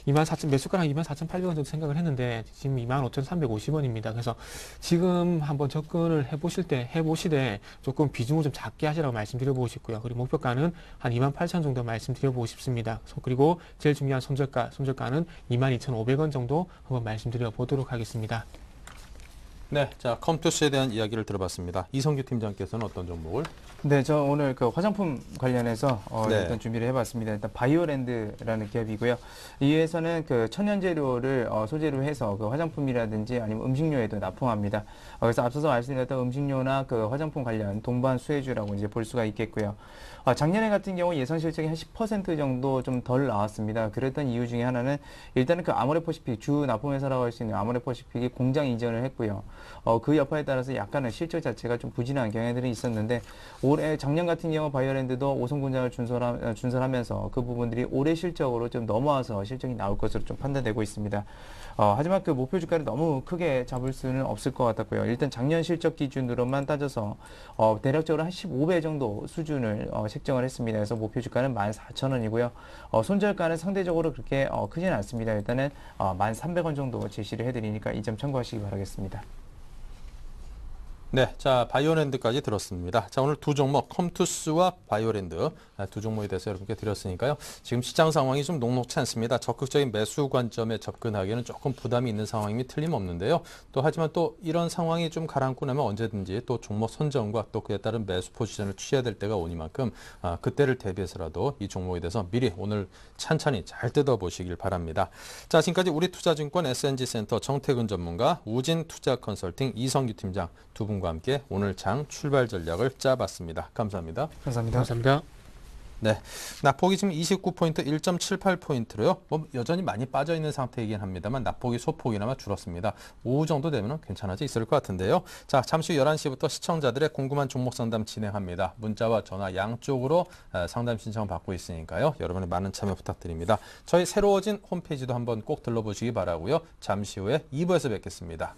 24,000 매수가랑 24,800원 정도 생각을 했는데 지금 25,350원입니다. 그래서 지금 한번 접근을 해보시되 조금 비중을 좀 작게 하시라고 말씀드려보고 싶고요. 그리고 목표가는 한 28,000원 정도 말씀드려보고 싶습니다. 그리고 제일 중요한 손절가는 22,500원 정도 한번 말씀드려보도록 하겠습니다. 네, 자, 컴투스에 대한 이야기를 들어봤습니다. 이성규 팀장께서는 어떤 종목을? 네, 저 오늘 그 화장품 관련해서 네. 일단 준비를 해봤습니다. 일단 바이오랜드라는 기업이고요. 이 회사는 그 천연 재료를 소재로 해서 그 화장품이라든지 아니면 음식료에도 납품합니다. 그래서 앞서서 말씀드렸던 음식료나 그 화장품 관련 동반 수혜주라고 이제 볼 수가 있겠고요. 작년에 같은 경우 예상 실적이 한 10% 정도 좀 덜 나왔습니다. 그랬던 이유 중에 하나는 일단은 그 아모레퍼시픽 주 납품회사라고 할 수 있는 아모레퍼시픽이 공장 이전을 했고요. 그 여파에 따라서 약간은 실적 자체가 좀 부진한 경향들이 있었는데 작년 같은 경우 바이오랜드도 5성 분장을 준설하면서 그 부분들이 올해 실적으로 좀 넘어와서 실적이 나올 것으로 좀 판단되고 있습니다. 하지만 그 목표 주가를 너무 크게 잡을 수는 없을 것 같았고요. 일단 작년 실적 기준으로만 따져서 대략적으로 한 15배 정도 수준을 책정을 했습니다. 그래서 목표 주가는 14,000원이고요. 손절가는 상대적으로 그렇게 크지는 않습니다. 일단은 1,300원 정도 제시를 해드리니까 이 점 참고하시기 바라겠습니다. 네, 자, 바이오랜드까지 들었습니다. 자, 오늘 두 종목, 컴투스와 바이오랜드 두 종목에 대해서 여러분께 드렸으니까요. 지금 시장 상황이 좀 녹록치 않습니다. 적극적인 매수 관점에 접근하기에는 조금 부담이 있는 상황임이 틀림없는데요. 또 하지만 또 이런 상황이 좀 가라앉고 나면 언제든지 또 종목 선정과 또 그에 따른 매수 포지션을 취해야 될 때가 오니만큼 그때를 대비해서라도 이 종목에 대해서 미리 오늘 찬찬히 잘 뜯어보시길 바랍니다. 자, 지금까지 우리투자증권 SNG센터 정태근 전문가, 우진투자컨설팅 이성규 팀장 두 분과 함께 오늘 장 출발 전략을 짜봤습니다. 감사합니다. 감사합니다. 네, 낙폭이 지금 29포인트 1.78포인트로요. 뭐 여전히 많이 빠져있는 상태이긴 합니다만 낙폭이 소폭이나마 줄었습니다. 오후 정도 되면 괜찮아져 있을 것 같은데요. 자, 잠시 후 11시부터 시청자들의 궁금한 종목 상담 진행합니다. 문자와 전화 양쪽으로 상담 신청 받고 있으니까요. 여러분의 많은 참여 부탁드립니다. 저희 새로워진 홈페이지도 한번 꼭 들러보시기 바라고요. 잠시 후에 2부에서 뵙겠습니다.